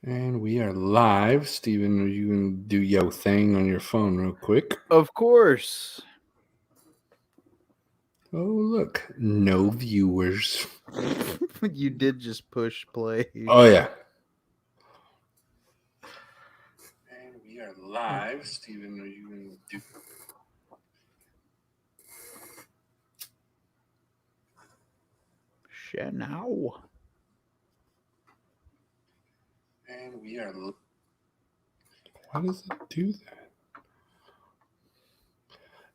And we are live. Steven, are you going to do your thing on your phone real quick? Of course. Oh, look. No viewers. You did just push play. Oh, yeah. And we are live. Steven, are you going to do... Share now. And we are... Why does it do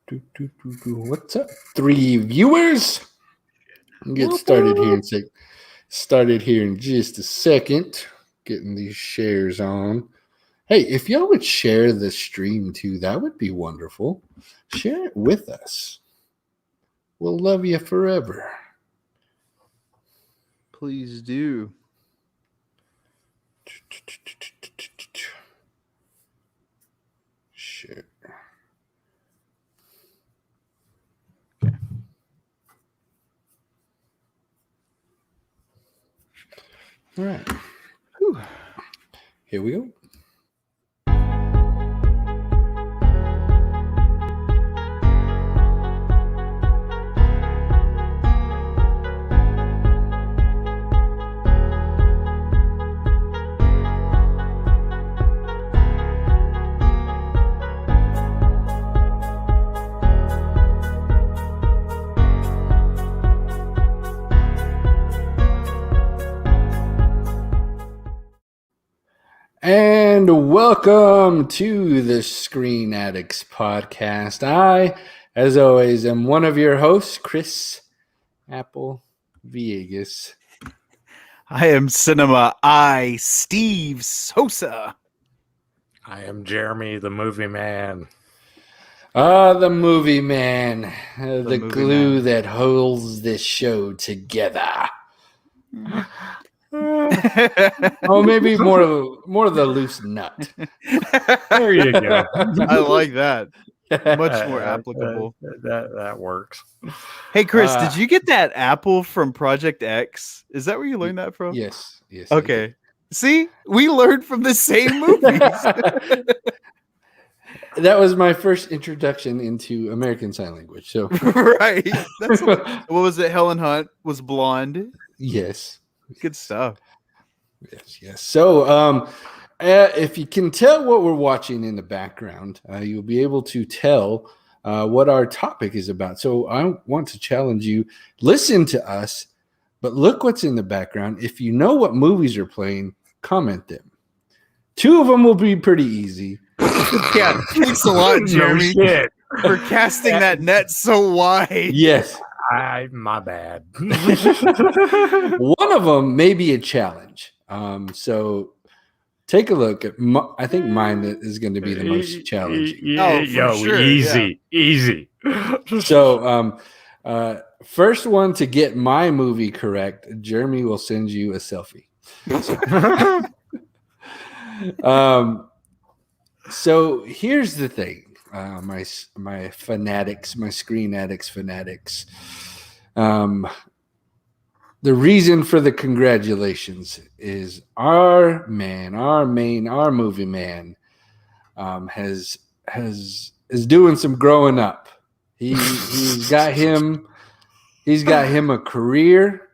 that? What's up, 3 viewers? I'll get started here in just a second. Getting these shares on. Hey, if y'all would share the stream too, that would be wonderful. Share it with us. We'll love you forever. Please do. Share. All right. Whew. Here we go. And welcome to the Screen Addicts podcast. I, as always, am one of your hosts, Chris Apple Villegas. I am Cinema Steve Sosa. I am Jeremy, the movie man. The movie man, the movie glue man. that holds this show together. Oh, maybe more of the loose nut. There you go. I like that. Much more applicable. That works. Hey, Chris, did you get that apple from Project X? Is that where you learned that from? Yes. I Okay. See, we learned from the same movies. That was my first introduction into American Sign Language. So Right. What was it? Helen Hunt was blonde. yes. Good stuff. Yes. So, if you can tell what we're watching in the background, you'll be able to tell what our topic is about. So, I want to challenge you: listen to us, but look what's in the background. If you know what movies are playing, comment them. 2 of them will be pretty easy. Yeah, thanks a lot, Jeremy, No shit. for casting that net so wide. Yes. My bad. One of them may be a challenge. So take a look at. I think mine is going to be the most challenging. Oh, for sure, easy. So, first one to get my movie correct, Jeremy will send you a selfie. So here's the thing, my fanatics, my Screen Addicts fanatics. The reason for the congratulations is our movie man, is doing some growing up. He's got him a career,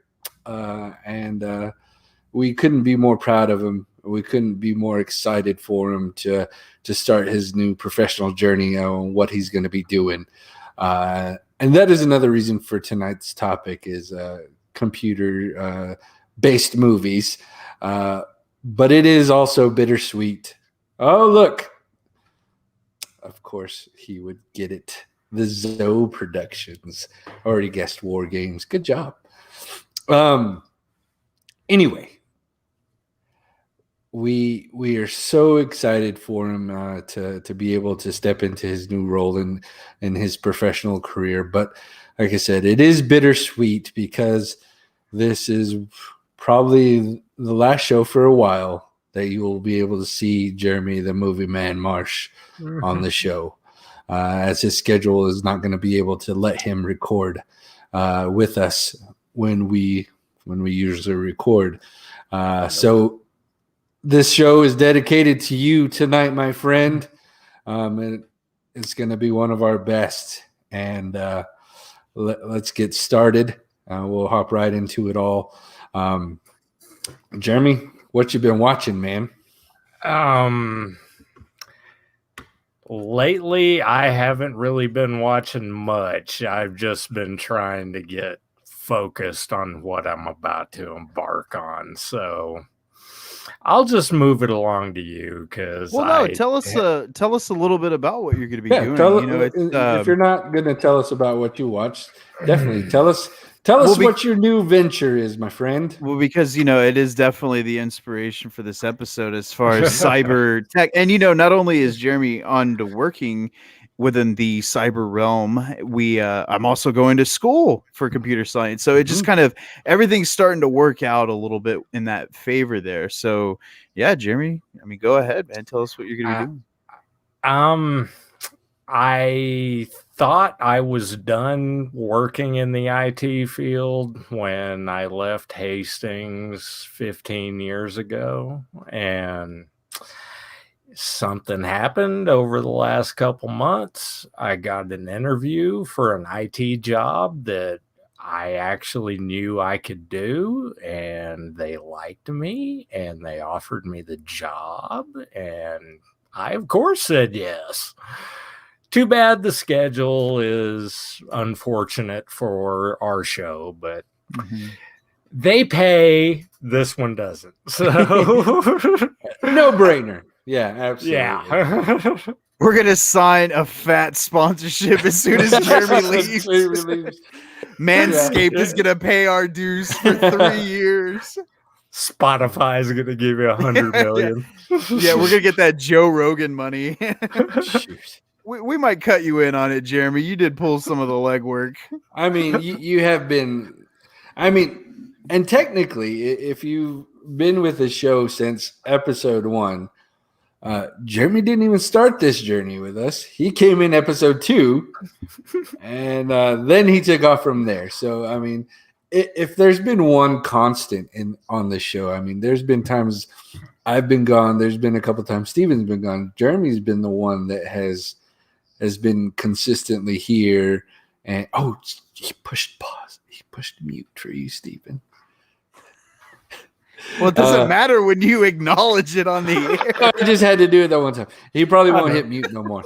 and we couldn't be more proud of him. We couldn't be more excited for him to start his new professional journey on what he's going to be doing. And that is another reason for tonight's topic is computer based movies. But it is also bittersweet. Oh, look. Of course, he would get it. The Zoe Productions. Already guessed War Games. Good job. Anyway. We are so excited for him to be able to step into his new role in his professional career. But like I said, it is bittersweet because this is probably the last show for a while that you will be able to see Jeremy, the movie man Marsh, on the show, as his schedule is not going to be able to let him record with us when we usually record. So this show is dedicated to you tonight, my friend. It's going to be one of our best. And let's get started. We'll hop right into it all. Jeremy, what you been watching, man? Lately, I haven't really been watching much. I've just been trying to get focused on what I'm about to embark on. So I'll just move it along to you because. Well, no, tell us a little bit about what you're going to be doing. If you're not going to tell us about what you watched, definitely tell us what your new venture is, my friend. Well, because it is definitely the inspiration for this episode as far as cyber tech, and not only is Jeremy on to working within the cyber realm, I'm also going to school for computer science, so it just kind of everything's starting to work out a little bit in that favor there. So, yeah, Jeremy, go ahead, man. Tell us what you're going to be doing. I thought I was done working in the IT field when I left Hastings 15 years ago, and something happened over the last couple months. I got an interview for an IT job that I actually knew I could do, and they liked me, and they offered me the job, and I, of course, said yes. Too bad the schedule is unfortunate for our show, but they pay. This one doesn't. So no brainer. Yeah, absolutely. Yeah. We're going to sign a fat sponsorship as soon as Jeremy leaves. Manscaped is going to pay our dues for 3 years. Spotify is going to give you $100 million. Yeah, we're going to get that Joe Rogan money. Shoot. We might cut you in on it, Jeremy. You did pull some of the legwork. I mean, you have been. I mean, and technically, if you've been with the show since episode 1, Jeremy didn't even start this journey with us. He came in episode 2, and then he took off from there. So, I mean, if there's been one constant on the show, I mean, there's been times I've been gone. There's been a couple times Steven's been gone. Jeremy's been the one that has been consistently here. And he pushed pause. He pushed mute for you, Steven. Well, it doesn't matter when you acknowledge it on the air. I just had to do it that one time. He probably won't hit mute no more.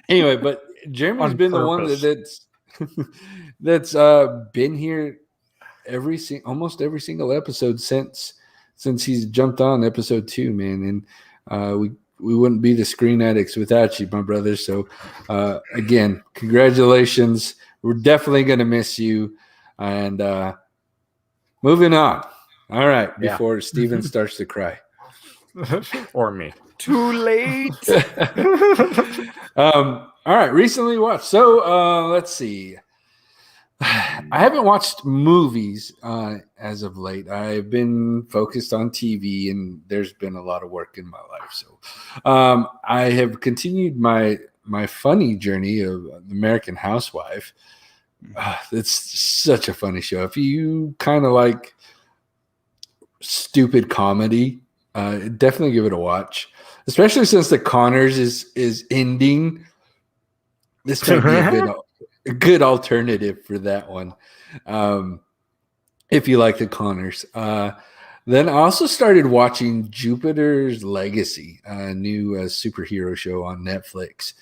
Anyway, but Jeremy's been the one that's been here almost every single episode since he's jumped on episode 2, man. And we wouldn't be the Screen Addicts without you, my brother. So, again, congratulations. We're definitely going to miss you. And moving on. All right, before Steven starts to cry. Or me. Too late. All right, recently watched. So, let's see. I haven't watched movies as of late. I've been focused on TV, and there's been a lot of work in my life. So I have continued my funny journey of American Housewife. It's such a funny show. If you kind of like stupid comedy, definitely give it a watch, especially since the Connors is ending. This might be a good alternative for that one, if you like the Connors. Then I also started watching Jupiter's Legacy, a new superhero show on Netflix,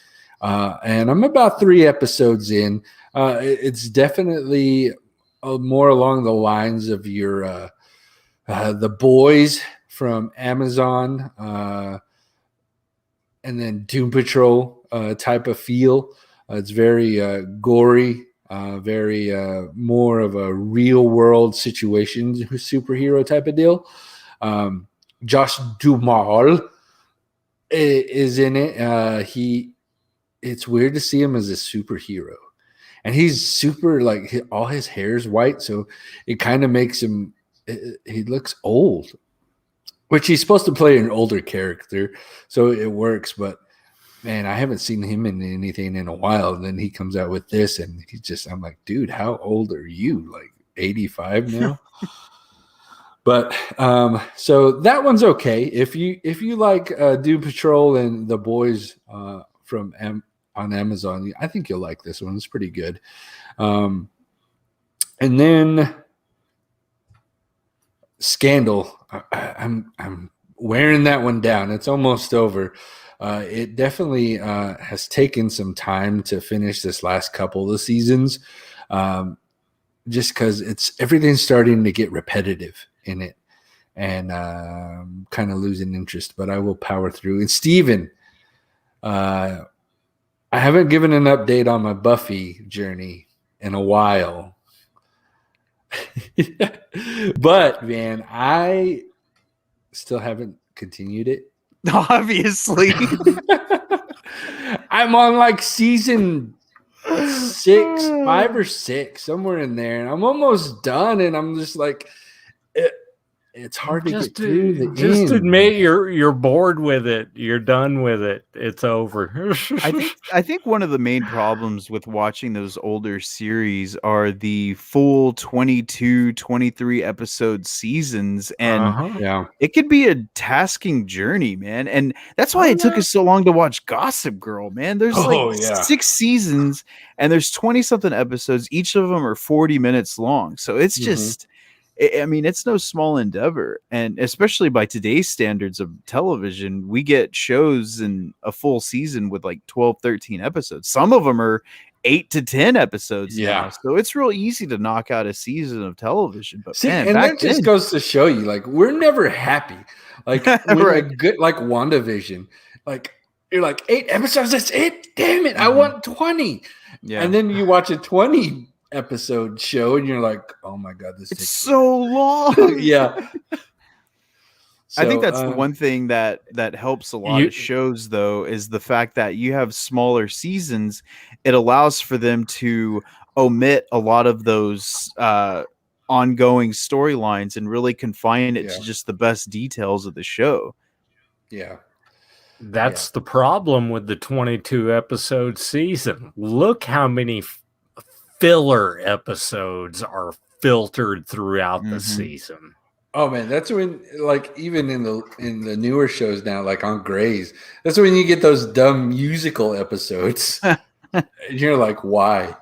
and I'm about 3 episodes in. It's definitely more along the lines of your The Boys from Amazon, and then Doom Patrol type of feel. It's very gory, very more of a real world situation superhero type of deal. Josh Duhamel is in it. It's weird to see him as a superhero, and he's super, like, all his hair is white, so it kind of makes him. He looks old, which he's supposed to play an older character, so it works. But man, I haven't seen him in anything in a while. And then he comes out with this, and I'm like, dude, how old are you? Like 85 now? But so that one's okay. If you like Doom Patrol and The Boys on Amazon, I think you'll like this one. It's pretty good. And then Scandal. I'm wearing that one down. It's almost over. It definitely has taken some time to finish this last couple of seasons, just because everything's starting to get repetitive in it, and kind of losing interest. But I will power through. And Steven, I haven't given an update on my Buffy journey in a while. But man, I still haven't continued it. Obviously. I'm on like season 5 or 6, somewhere in there, and I'm almost done, and I'm just like, it's hard to get through the just end. admit you're bored with it. You're done with it. It's over. I think one of the main problems with watching those older series are the full 22, 23 episode seasons, and Yeah. it could be a tasking journey, man. And that's why it took us so long to watch Gossip Girl, man. There's like 6 seasons and there's 20 something episodes. Each of them are 40 minutes long. So it's just, I mean, it's no small endeavor. And especially by today's standards of television, we get shows in a full season with like 12, 13 episodes. Some of them are 8 to 10 episodes now. So it's real easy to knock out a season of television. But man, and that just goes to show you, like, we're never happy. Like we're good, like WandaVision. Like you're like 8 episodes, that's it. Damn it, I want 20. Yeah. And then you watch a 20 episode show and you're like, oh my god, it's so long. Yeah. I think that's the one thing that helps a lot of shows, though, is the fact that you have smaller seasons. It allows for them to omit a lot of those ongoing storylines and really confine it to just the best details of the show. Yeah. That's the problem with the 22 episode season. Look how many filler episodes are filtered throughout the season. Oh man, that's when, like, even in the newer shows now, like on Grey's, that's when you get those dumb musical episodes. And you're like, why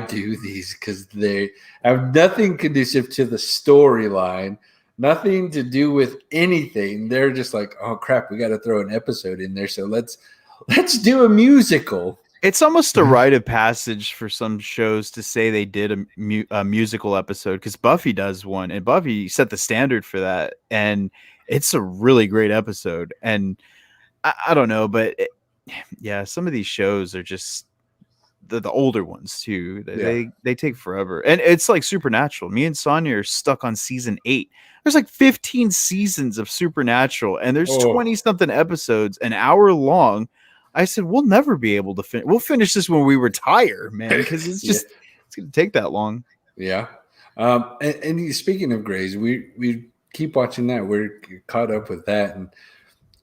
do these? Because they have nothing conducive to the storyline, nothing to do with anything. They're just like, oh crap, we got to throw an episode in there, so let's do a musical. It's almost a rite of passage for some shows to say they did a musical episode, because Buffy does one, and Buffy set the standard for that, and it's a really great episode. And I don't know, but some of these shows are just the older ones too. They take forever, and it's like Supernatural. Me and Sonia are stuck on season 8. There's like 15 seasons of Supernatural, and there's 20 something episodes, an hour long. I said, we'll never be able to finish. We'll finish this when we retire, man, because it's just it's going to take that long. Yeah. And speaking of Grey's, we keep watching that. We're caught up with that, and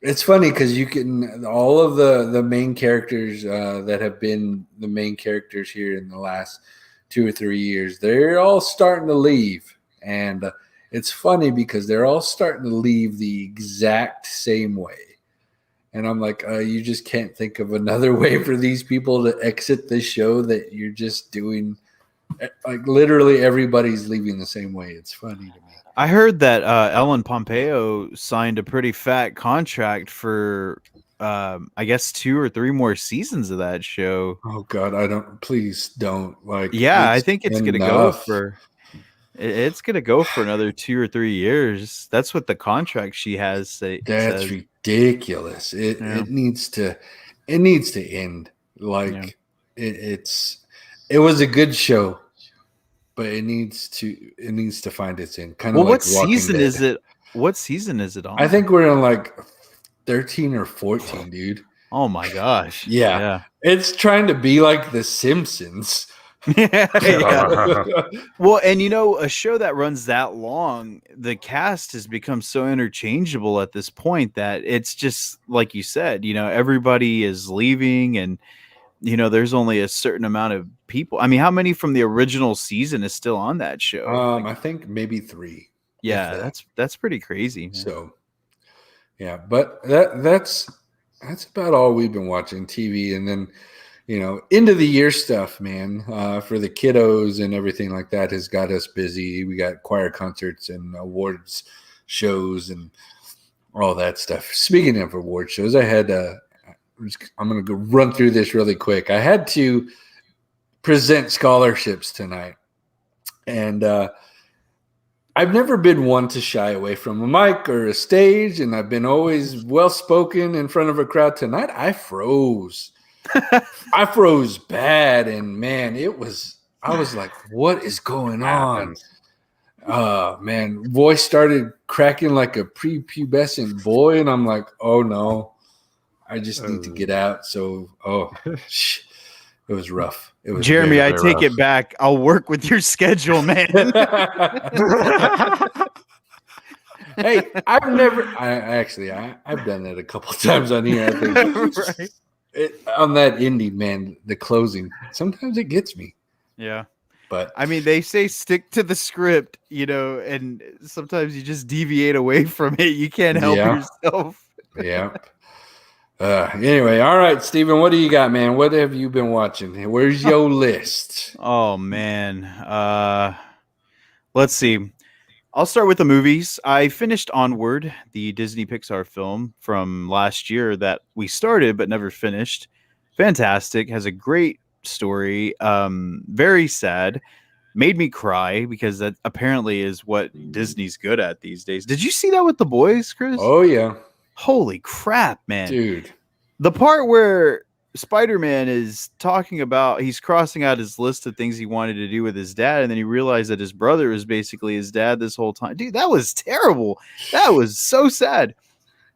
it's funny because you can, all of the main characters that have been the main characters here in the last 2 or 3 years, they're all starting to leave, and it's funny because they're all starting to leave the exact same way. And I'm like, you just can't think of another way for these people to exit the show that you're just doing. Like literally everybody's leaving the same way. It's funny to me. I heard that Ellen Pompeo signed a pretty fat contract for, I guess, 2 or 3 more seasons of that show. Oh God, please don't. Like, yeah, I think it's going to go for. It's going to go for another 2 or 3 years. That's what the contract she has That's ridiculous. It needs to end. Like it was a good show, but it needs to find its end. Kind of like what season is it? What season is it on? I think we're in like 13 or 14, dude. Oh my gosh. Yeah. It's trying to be like The Simpsons. Well, and a show that runs that long, the cast has become so interchangeable at this point that it's just like you said, everybody is leaving, and there's only a certain amount of people. I mean, how many from the original season is still on that show? I think maybe 3. Yeah, that. that's pretty crazy, man. So, yeah, but that's about all we've been watching TV, and then end of the year stuff, man, for the kiddos and everything like that has got us busy. We got choir concerts and awards shows and all that stuff. Speaking of award shows, I had I'm going to go run through this really quick. I had to present scholarships tonight, and I've never been one to shy away from a mic or a stage, and I've been always well-spoken in front of a crowd. Tonight, I froze. I froze bad, and man, I was like, what is going on? Man, voice started cracking like a prepubescent boy, and I'm like, oh no, I just need to get out. So, it was rough. It was Jeremy, very, I very take it back. I'll work with your schedule, man. Hey, I've done that a couple times on here. I think Right. On that ending, man, the closing, sometimes it gets me. Yeah. But I mean, they say stick to the script, and sometimes you just deviate away from it. You can't help yourself. Yeah. Anyway, all right, Steven, what do you got, man? What have you been watching? Where's your list? Oh man. Let's see. I'll start with the movies. I finished Onward, the Disney Pixar film from last year that we started but never finished. Fantastic. Has a great story. Very sad. Made me cry because that apparently is what Disney's good at these days. Did you see that with the boys, Chris? Oh yeah. Holy crap, man. Dude. The part where Spider-Man is talking about, he's crossing out his list of things he wanted to do with his dad, and then he realized that his brother was basically his dad this whole time. Dude, that was terrible. That was so sad.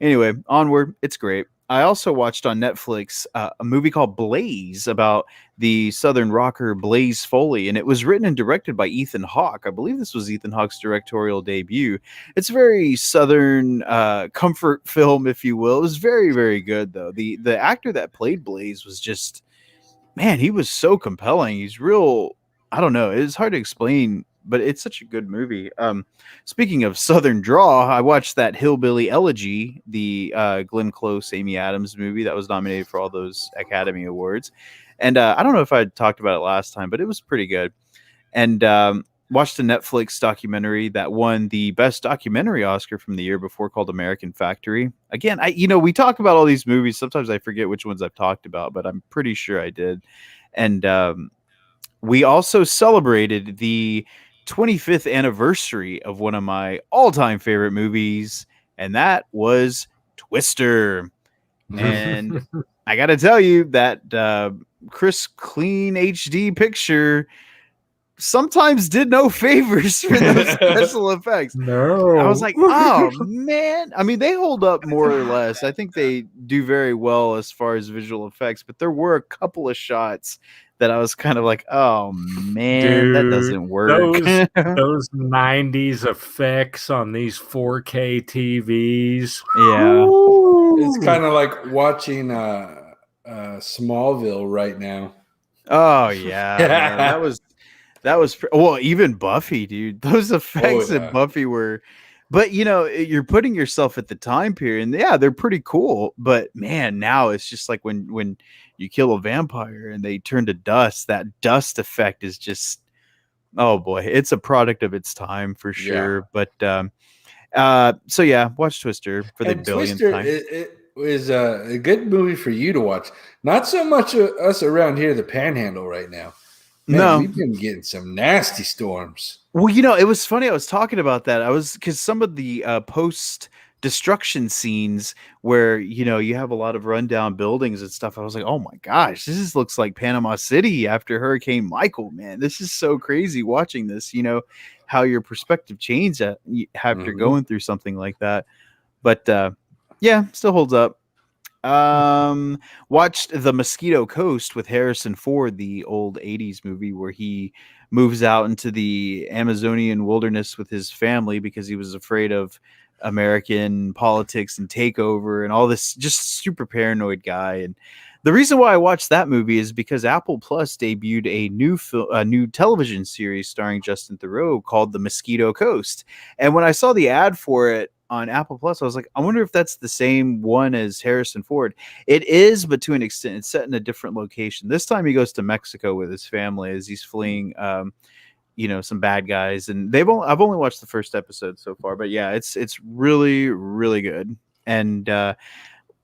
Anyway, Onward, it's great. I also watched on Netflix a movie called Blaze about the Southern rocker Blaze Foley, and it was written and directed by Ethan Hawke. I believe this was Ethan Hawke's directorial debut. It's a very Southern comfort film, if you will. It was very, very good, though. The actor that played Blaze was just, man, he was so compelling. He's real, I don't know. It's hard to explain, but it's such a good movie. Speaking of Southern draw, I watched that Hillbilly Elegy, the Glenn Close, Amy Adams movie that was nominated for all those Academy Awards. And I don't know if I talked about it last time, but it was pretty good. And watched a Netflix documentary that won the Best Documentary Oscar from the year before called American Factory. Again, we talk about all these movies. Sometimes I forget which ones I've talked about, but I'm pretty sure I did. And we also celebrated the 25th anniversary of one of my all-time favorite movies, and that was Twister. And I gotta tell you that crisp, clean HD picture sometimes did no favors for those special effects. No, I was like, oh man. I mean, they hold up more or less. I think they do very well as far as visual effects, but there were a couple of shots that I was kind of like, oh man, that doesn't work. Those 90s effects on these 4K TVs. Yeah. It's kind of like watching Smallville right now. Oh yeah, man. that was well, even Buffy, dude. Those effects in Buffy were, but you're putting yourself at the time period, and yeah, they're pretty cool. But man, now it's just like when you kill a vampire and they turn to dust. That dust effect is just, oh boy, it's a product of its time for sure. Yeah. But so yeah, watch Twister for the billionth time. It was a good movie for you to watch. Not so much us around here, the Panhandle right now. Man, no, we've been getting some nasty storms. Well, it was funny. I was talking about that. Because some of the post-destruction scenes where, you have a lot of rundown buildings and stuff. I was like, oh my gosh, this looks like Panama City after Hurricane Michael, man. This is so crazy watching this, how your perspective changed after going through something like that. But yeah, still holds up. Watched The Mosquito Coast with Harrison Ford, the old 80s movie where he moves out into the Amazonian wilderness with his family because he was afraid of American politics and takeover and all this, just super paranoid guy. And The reason why I watched that movie is because Apple Plus debuted a new television series starring Justin Theroux called The Mosquito Coast. And when I saw the ad for it on Apple Plus, I was like, I wonder if that's the same one as Harrison Ford. It is, but to an extent, it's set in a different location. This time he goes to Mexico with his family as he's fleeing some bad guys. And I've only watched the first episode so far, but yeah, it's really, really good. And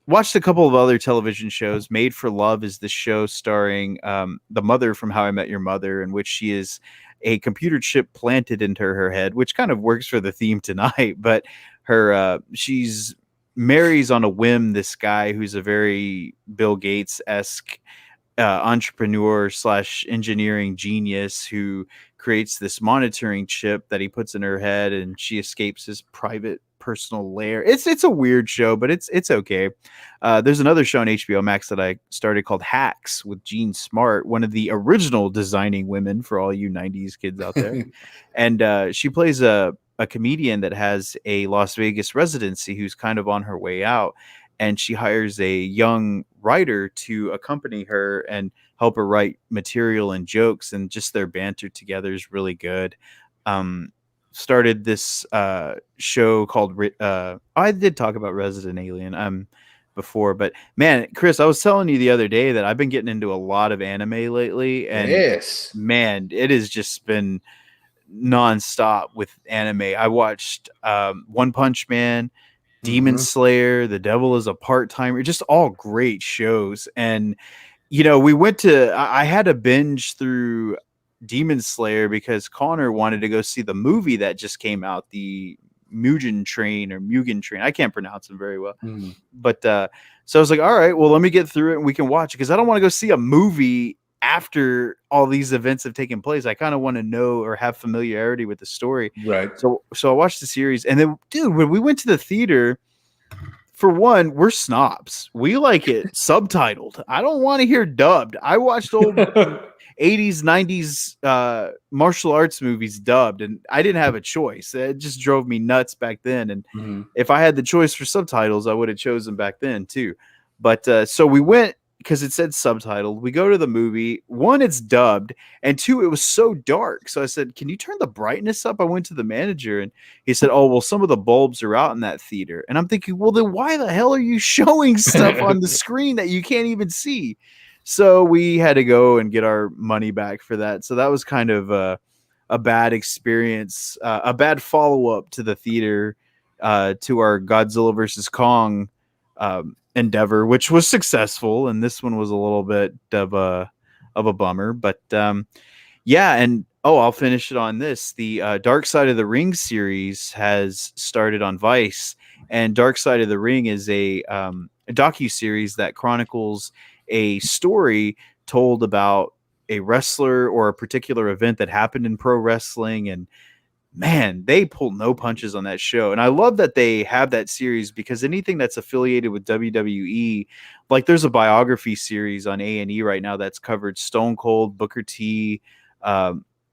watched a couple of other television shows. Made for Love is the show starring the mother from How I Met Your Mother, in which she is a computer chip planted into her head, which kind of works for the theme tonight. But she's marries on a whim this guy who's a very Bill Gates-esque entrepreneur / engineering genius who creates this monitoring chip that he puts in her head, and she escapes his private personal lair. It's a weird show, but it's okay. There's another show on HBO Max that I started called Hacks with Jean Smart, one of the original designing women for all you 90s kids out there. And she plays a comedian that has a Las Vegas residency who's kind of on her way out, and she hires a young writer to accompany her and help her write material and jokes, and just their banter together is really good. Started this show called I did talk about Resident Alien before, but man, Chris, I was telling you the other day that I've been getting into a lot of anime lately, and Yes, man, it has just been nonstop with anime. I watched One Punch Man, Demon Slayer, The Devil is a Part-Timer, just all great shows. And I had to binge through Demon Slayer because Connor wanted to go see the movie that just came out, the Mugen Train. I can't pronounce them very well. But so I was like, all right, well, let me get through it and we can watch it, because I don't want to go see a movie after all these events have taken place. I kind of want to know or have familiarity with the story. right. So I watched the series, and then, dude, when we went to the theater, for one, we're snobs. We like it subtitled. I don't want to hear dubbed. I watched old 80s, 90s martial arts movies dubbed, and I didn't have a choice. It just drove me nuts back then. And if I had the choice for subtitles, I would have chosen back then too. But so we went because it said subtitled. We go to the movie. One, it's dubbed, and two, it was so dark. So I said, "Can you turn the brightness up?" I went to the manager, and he said, "Oh, well, some of the bulbs are out in that theater." And I'm thinking, well, then why the hell are you showing stuff on the screen that you can't even see? So we had to go and get our money back for that. So that was kind of a bad experience, a bad follow-up to the theater, to our Godzilla versus Kong endeavor, which was successful, and this one was a little bit of a bummer. But yeah, and I'll finish it on this. The Dark Side of the Ring series has started on Vice, and Dark Side of the Ring is a docu-series that chronicles a story told about a wrestler or a particular event that happened in pro wrestling. And man, they pull no punches on that show. And I love that they have that series, because anything that's affiliated with WWE, like there's a biography series on A&E right now that's covered Stone Cold, Booker T,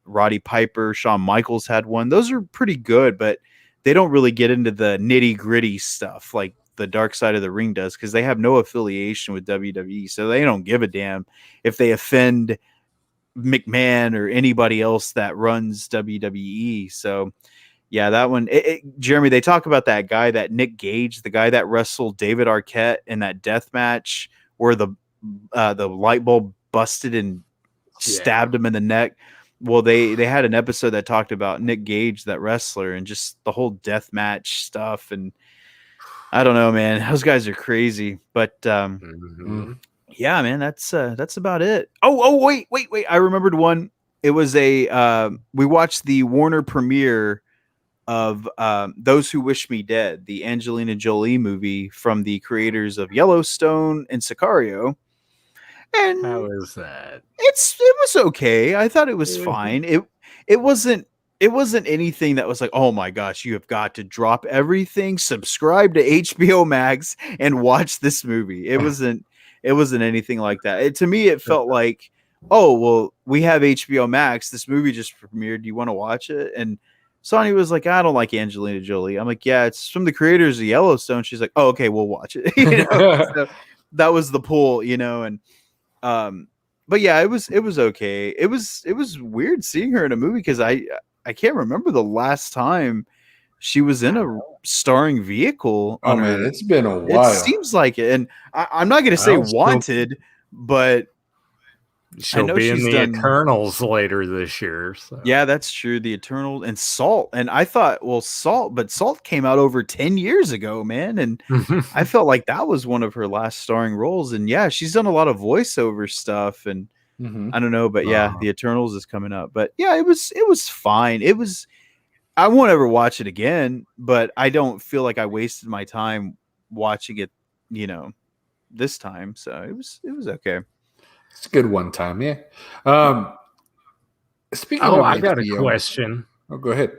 Roddy Piper, Shawn Michaels had one. Those are pretty good, but they don't really get into the nitty gritty stuff like the Dark Side of the Ring does, because they have no affiliation with WWE. So they don't give a damn if they offend McMahon or anybody else that runs WWE. So yeah, that one, Jeremy, they talk about that guy, that Nick Gage, the guy that wrestled David Arquette in that death match where the light bulb busted and stabbed him in the neck. Well, they had an episode that talked about Nick Gage, that wrestler, and just the whole death match stuff. And I don't know, man, those guys are crazy. But yeah, man, that's about it. Oh, wait. I remembered one. It was we watched the Warner premiere of Those Who Wish Me Dead, the Angelina Jolie movie from the creators of Yellowstone and Sicario. And how is that? It was okay. I thought it was fine. It wasn't anything that was like, oh my gosh, you have got to drop everything, subscribe to HBO Max, and watch this movie. It wasn't anything like that. To me, it felt like, oh, well, we have HBO Max. This movie just premiered. Do you want to watch it? And Sonya was like, I don't like Angelina Jolie. I'm like, yeah, it's from the creators of Yellowstone. She's like, oh, okay, we'll watch it. So, the pull, and but yeah, it was okay. It was weird seeing her in a movie because I can't remember the last time she was in a starring vehicle. Oh man, it's been a while. It seems like it, and I'm not going to say Wanted, but she'll be in the Eternals later this year. So. Yeah, that's true. The Eternal and Salt, and I thought, well, Salt came out over 10 years ago, man, and I felt like that was one of her last starring roles. And yeah, she's done a lot of voiceover stuff, and I don't know, but yeah, the Eternals is coming up. But yeah, it was fine. I won't ever watch it again, but I don't feel like I wasted my time watching it, this time. So it was okay. It's a good one time, yeah. Speaking of I got a question. Oh, go ahead.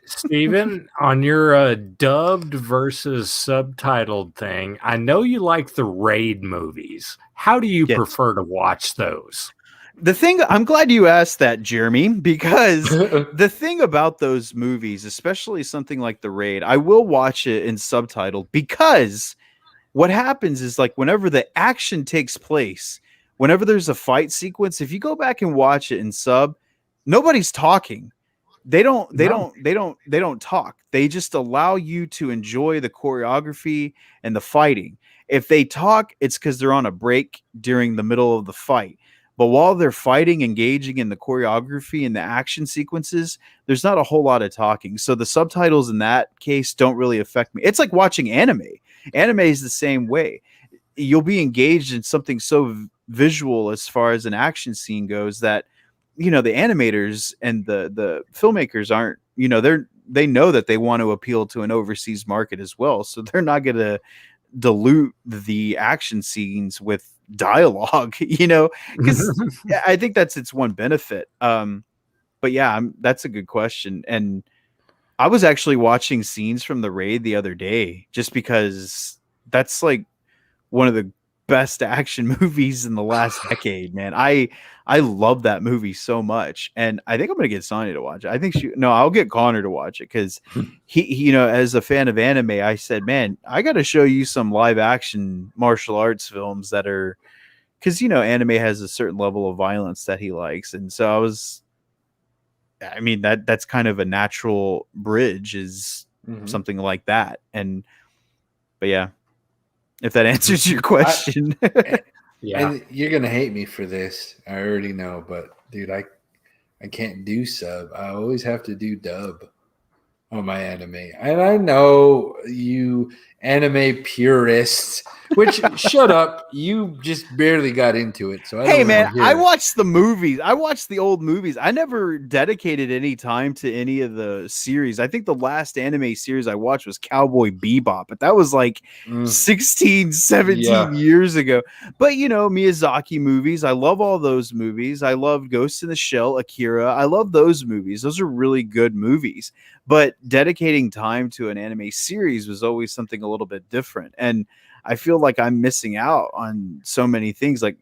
Steven, on your dubbed versus subtitled thing, I know you like the Raid movies. How do you prefer to watch those? I'm glad you asked that, Jeremy, because the thing about those movies, especially something like The Raid, I will watch it in subtitled because what happens is like whenever the action takes place, whenever there's a fight sequence, if you go back and watch it in sub, nobody's talking. They don't talk. They just allow you to enjoy the choreography and the fighting. If they talk, it's because they're on a break during the middle of the fight. But while they're fighting, engaging in the choreography and the action sequences, there's not a whole lot of talking. So the subtitles in that case don't really affect me. It's like watching anime. Anime is the same way. You'll be engaged in something so visual as far as an action scene goes that, the animators and the filmmakers aren't, they know that they want to appeal to an overseas market as well. So they're not going to dilute the action scenes with dialogue, because I think that's its one benefit. But yeah, that's a good question. And I was actually watching scenes from The Raid the other day just because that's like one of the best action movies in the last decade, man. I love that movie so much, and I think I'm gonna get Sonya to watch it. I think I'll get Connor to watch it because he as a fan of anime, I said, man, I got to show you some live action martial arts films that are, because anime has a certain level of violence that he likes, and so that's kind of a natural bridge is something like that, but yeah. If that answers your question. Yeah. And you're going to hate me for this. I already know, but dude, I can't do sub. I always have to do dub on my anime. And I know you anime purists, which shut up. You just barely got into it. So I watched the movies. I watched the old movies. I never dedicated any time to any of the series. I think the last anime series I watched was Cowboy Bebop, but that was like 16, 17 years ago. But Miyazaki movies, I love all those movies. I love Ghost in the Shell, Akira. I love those movies. Those are really good movies. But dedicating time to an anime series was always something a little bit different. And I feel like I'm missing out on so many things. Like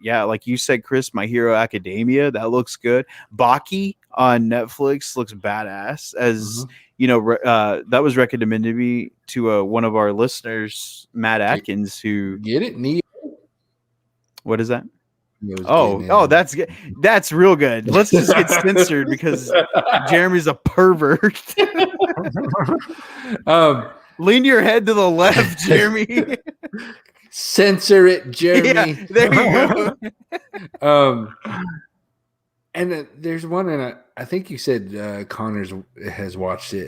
you said, Chris, My Hero Academia, that looks good. Baki on Netflix looks badass. As that was recommended to me to one of our listeners, Matt Atkins, who get it. Neo. What is that? That's good. That's real good. Let's just get censored because Jeremy's a pervert. Lean your head to the left, Jeremy. Censor it, Jeremy. Yeah, there you go. And there's one, and I think you said Connors has watched it,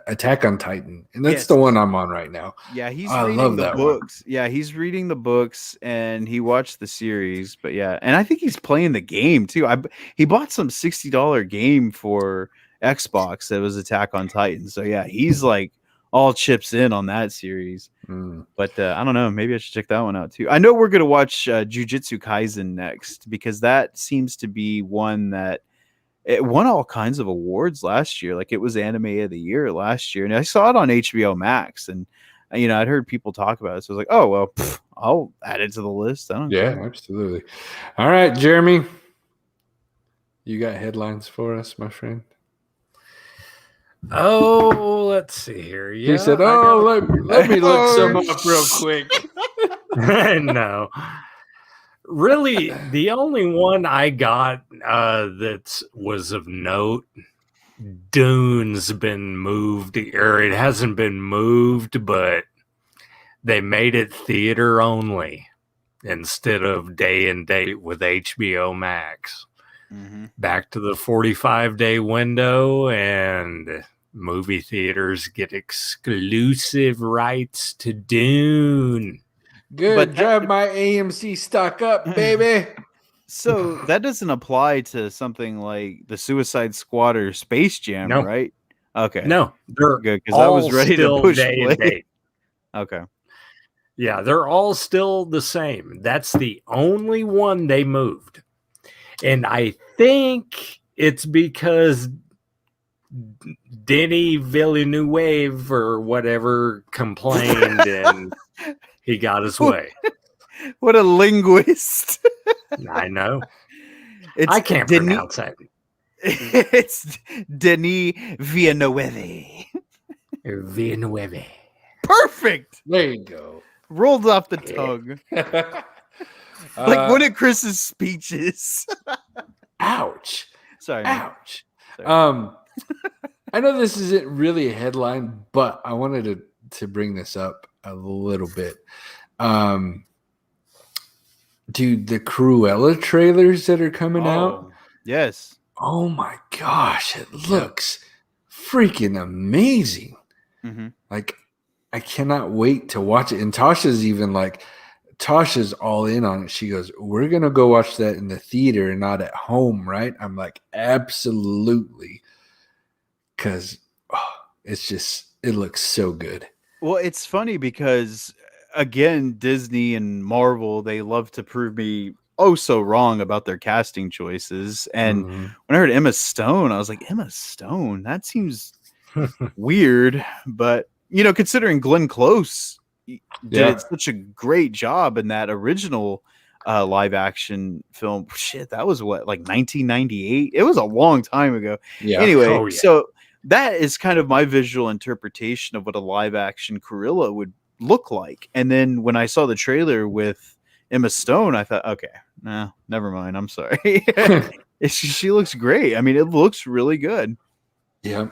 Attack on Titan, and that's the one I'm on right now. Yeah, he's reading the books. One. Yeah, he's reading the books, and he watched the series. But yeah, and I think he's playing the game too. He bought some $60 game for Xbox that was Attack on Titan. So yeah, he's like all chips in on that series. But I don't know, maybe I should check that one out too. I know we're gonna watch Jujutsu Kaisen next because that seems to be one that it won all kinds of awards last year. Like it was Anime of the Year last year, and I saw it on HBO Max, and I'd heard people talk about it, so I was like, oh well, I'll add it to the list. I don't care. Absolutely. All right, Jeremy, you got headlines for us, my friend? Oh, let's see here. Yeah, he said, let me look some up real quick. No. Really, the only one I got that was of note, Dune's been moved, or it hasn't been moved, but they made it theater only instead of day and date with HBO Max. Back to the 45-day window, and movie theaters get exclusive rights to Dune. Good. But Drive my AMC stock up, baby. So that doesn't apply to something like the Suicide Squad or Space Jam, No. right? Okay. No, they're Good, because I was all ready to still push day play. and date. Okay. Yeah, they're all still the same. That's the only one they moved. And I think it's because Denny Villeneuve or whatever complained and he got his way. What a linguist. I know. It's I can't pronounce that. It's Denis Villeneuve. Villeneuve. Perfect. There you go. Rolled off the tongue. Like one of Chris's speeches. Ouch. Sorry. man. Ouch. Sorry. I know this isn't really a headline, but I wanted to bring this up a little bit. Dude, the Cruella trailers that are coming out. Yes. Oh my gosh, it looks freaking amazing. Mm-hmm. Like, I cannot wait to watch it. And Tasha's all in on it. She goes, "We're going to go watch that in the theater and not at home, right?" I'm like, absolutely. Because it looks so good. Well, it's funny because, again, Disney and Marvel, they love to prove me so wrong about their casting choices. And when I heard Emma Stone, I was like, Emma Stone? That seems weird. But, considering Glenn Close did such a great job in that original live action film. Shit, that was what, like 1998? It was a long time ago. Yeah. Anyway, so that is kind of my visual interpretation of what a live action Cruella would look like. And then when I saw the trailer with Emma Stone, I thought, okay, no, never mind. I'm sorry. She looks great. I mean, it looks really good. Yeah.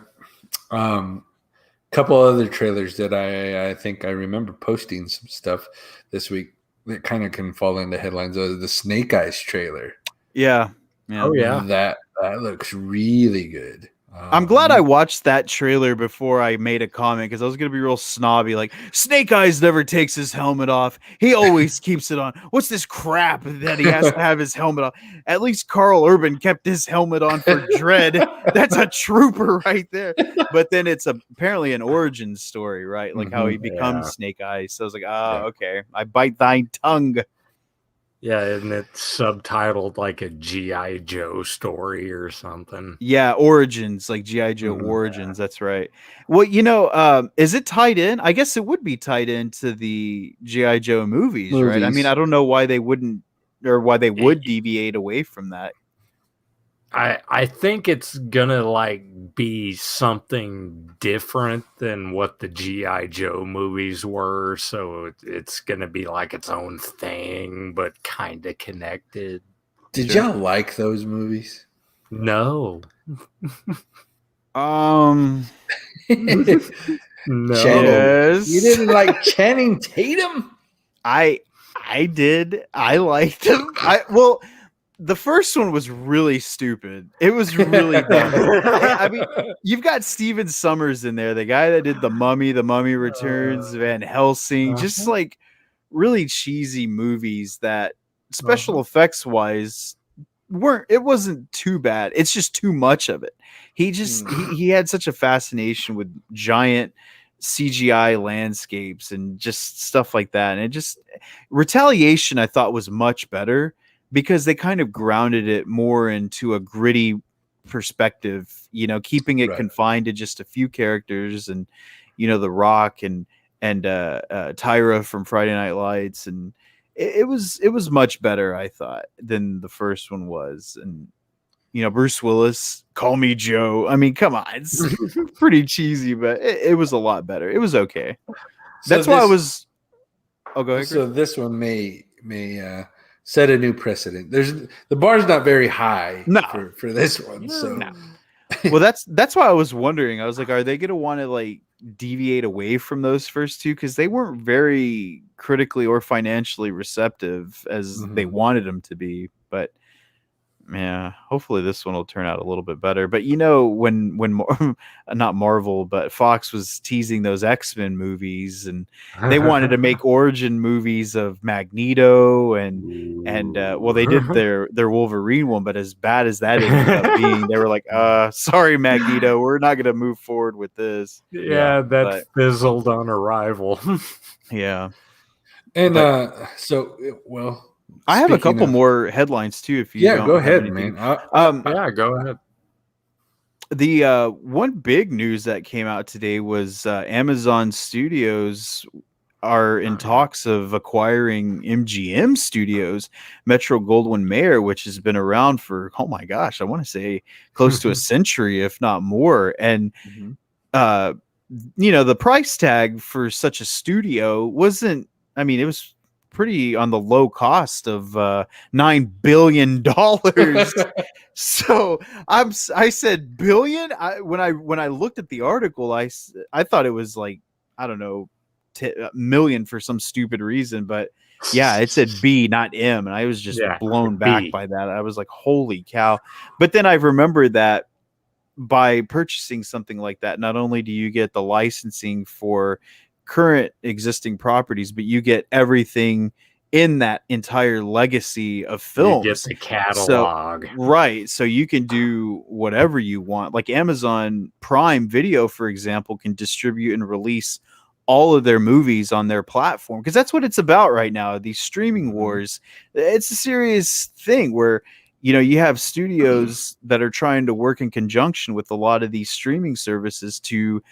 Couple other trailers that I think I remember posting some stuff this week that kind of can fall into headlines. The Snake Eyes trailer. Yeah. Oh yeah. That looks really good. I'm glad I watched that trailer before I made a comment, because I was going to be real snobby. Like, Snake Eyes never takes his helmet off. He always keeps it on. What's this crap that he has to have his helmet off? At least Carl Urban kept his helmet on for Dread. That's a trooper right there. But then it's apparently an origin story, right? Like how he becomes Snake Eyes. So I was like, okay. I bite thy tongue. Yeah, and it's subtitled like a G.I. Joe story or something. Yeah, Origins, like G.I. Joe Origins. That's right. Well, is it tied in? I guess it would be tied into the G.I. Joe movies, right? I mean, I don't know why they wouldn't, or why they would deviate away from that. I think it's gonna be something different than what the G.I. Joe movies were, so it's gonna be like its own thing, but kind of connected. Did y'all like those movies? No. No. Yes. You didn't like Channing Tatum? I did. I liked him. The first one was really stupid. It was really dumb. I mean, you've got Steven Sommers in there, the guy that did The Mummy Returns, Van Helsing, just like really cheesy movies that special effects wise wasn't too bad. It's just too much of it. He had such a fascination with giant CGI landscapes and just stuff like that. And Retaliation, I thought, was much better, because they kind of grounded it more into a gritty perspective, keeping it confined to just a few characters, and The Rock and Tyra from Friday Night Lights, and it was much better, I thought, than the first one was. And Bruce Willis, Call Me Joe. I mean, come on, it's pretty cheesy, but it was a lot better. It was okay. That's why I was. Oh, go ahead. So this one may set a new precedent. The bar's not very high No. for this one. So No. Well, that's why I was wondering. I was like, are they going to want to like deviate away from those first two, because they weren't very critically or financially receptive as they wanted them to be. But yeah, hopefully this one will turn out a little bit better. But you know, when not Marvel, but Fox was teasing those X-Men movies, and they wanted to make origin movies of Magneto and well, they did their Wolverine one, but as bad as that ended up being, they were like, sorry, Magneto, we're not going to move forward with this. Yeah, that fizzled on arrival. Yeah. And I have a couple more headlines too. If you don't go have ahead, anything. man. Yeah, go ahead. The one big news that came out today was Amazon Studios are in talks of acquiring MGM Studios, Metro Goldwyn Mayer, which has been around for, oh my gosh, I want to say close to a century, if not more. And you know, the price tag for such a studio wasn't, I mean, it was pretty on the low cost of $9 billion. So I said billion. When I looked at the article, I thought it was like, I don't know, million for some stupid reason, but yeah, it said B, not M, and I was just blown back by that. I was like, holy cow. But then I remembered that by purchasing something like that, not only do you get the licensing for current existing properties, but you get everything in that entire legacy of films. You get the catalog. Right. So you can do whatever you want. Like Amazon Prime Video, for example, can distribute and release all of their movies on their platform, because that's what it's about right now. These streaming wars, it's a serious thing where, you know, you have studios that are trying to work in conjunction with a lot of these streaming services to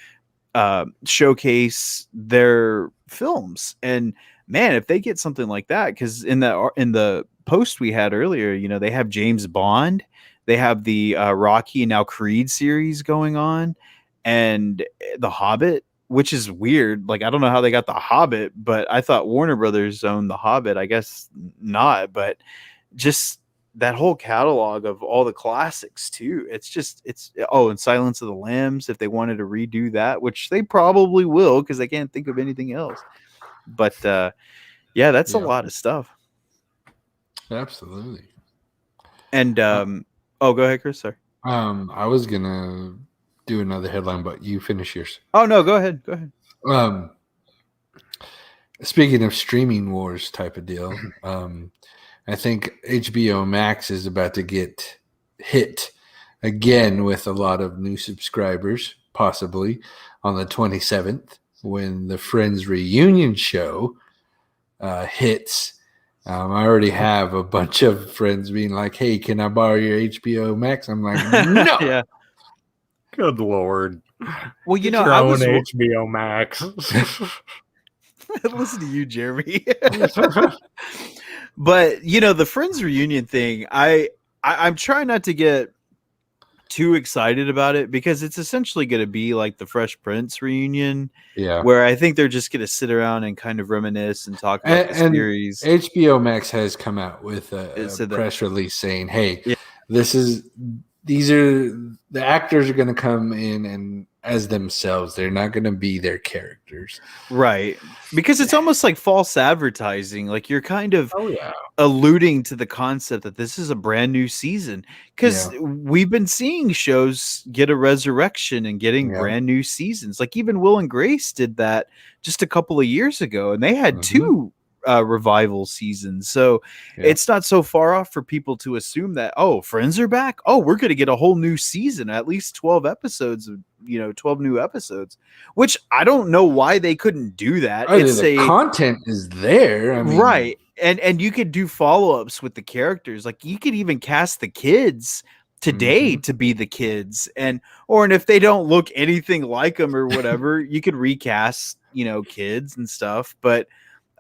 showcase their films. And man, if they get something like that, because in the post we had earlier, you know, they have James Bond, they have the Rocky and now Creed series going on, and The Hobbit, which is weird. Like, I don't know how they got The Hobbit, but I thought Warner Brothers owned The Hobbit. I guess not, but just that whole catalog of all the classics too. And Silence of the Lambs, if they wanted to redo that, which they probably will, because I can't think of anything else. But yeah, that's a lot of stuff. Absolutely. And go ahead, Chris. Sorry. I was gonna do another headline, but you finish yours. Oh no, go ahead. Speaking of streaming wars type of deal, I think HBO Max is about to get hit again with a lot of new subscribers, possibly on the 27th when the Friends reunion show hits. I already have a bunch of friends being like, "Hey, can I borrow your HBO Max?" I'm like, "No." Yeah. Good Lord. Well, you know, your I own was HBO Max. listen to you, Jeremy. But you know, the Friends reunion thing, I'm trying not to get too excited about it, because it's essentially going to be like the Fresh Prince reunion, where I think they're just going to sit around and kind of reminisce and talk about the series. HBO Max has come out with a press release saying, "Hey, these are the actors are going to come in and as themselves. They're not going to be their characters." Right. Because it's almost like false advertising. Like you're kind of alluding to the concept that this is a brand new season, because we've been seeing shows get a resurrection and getting brand new seasons. Like even Will and Grace did that just a couple of years ago, and they had two revival seasons. So it's not so far off for people to assume that, Friends are back. We're going to get a whole new season, at least 12 episodes of, 12 new episodes, which I don't know why they couldn't do that. The content is there. I mean, right. And you could do follow-ups with the characters. Like you could even cast the kids today to be the kids, and if they don't look anything like them or whatever, you could recast, kids and stuff. But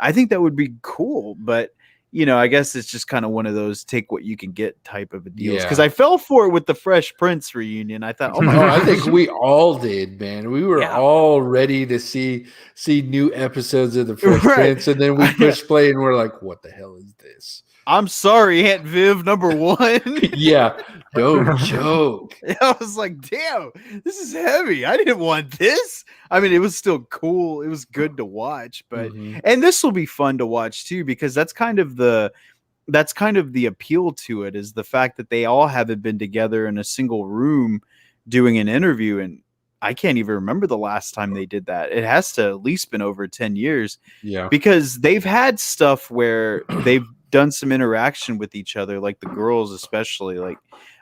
I think that would be cool. But I guess it's just kind of one of those take what you can get type of a deals. Because Yeah. I fell for it with the Fresh Prince reunion. I thought, oh my Oh, I gosh. think we all did, man. We were Yeah. all ready to see new episodes of the Fresh Right. Prince, and then we push play, and we're like, "What the hell is this?" I'm sorry, Aunt Viv, number 1. Yeah, don't joke. I was like, damn, this is heavy. I didn't want this. I mean, it was still cool. It was good to watch, but Mhm. and this will be fun to watch too, because that's kind of the appeal to it, is the fact that they all haven't been together in a single room doing an interview. And I can't even remember the last time they did that. It has to at least been over 10 years, Yeah, because they've had stuff where they've done some interaction with each other, like the girls, especially like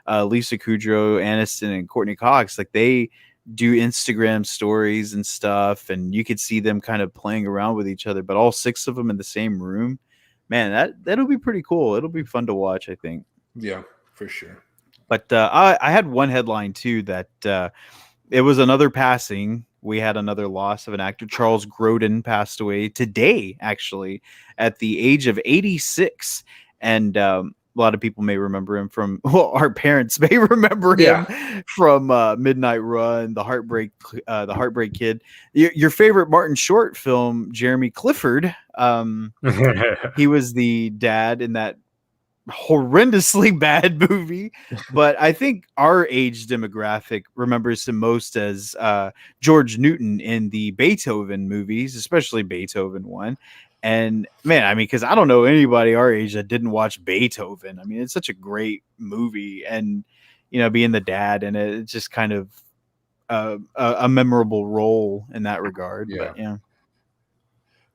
Lisa Kudrow, Aniston, and Courtney Cox. Like they do Instagram stories and stuff, and you could see them kind of playing around with each other. But all 6 of them in the same room, man, that'll be pretty cool. It'll be fun to watch, I think. yeah, for sure. But I had one headline too, that it was another passing. We had another loss of an actor. Charles Grodin passed away today, actually, at the age of 86. And a lot of people may remember him from, well, our parents may remember him from Midnight Run, The Heartbreak Kid. Your favorite Martin Short film, Jeremy Clifford. He was the dad in that horrendously bad movie, but I think our age demographic remembers him most as George Newton in the Beethoven movies, especially Beethoven 1. And man, I mean, because I don't know anybody our age that didn't watch Beethoven. I mean, it's such a great movie, and being the dad, and it's just kind of a memorable role in that regard. Yeah. But yeah.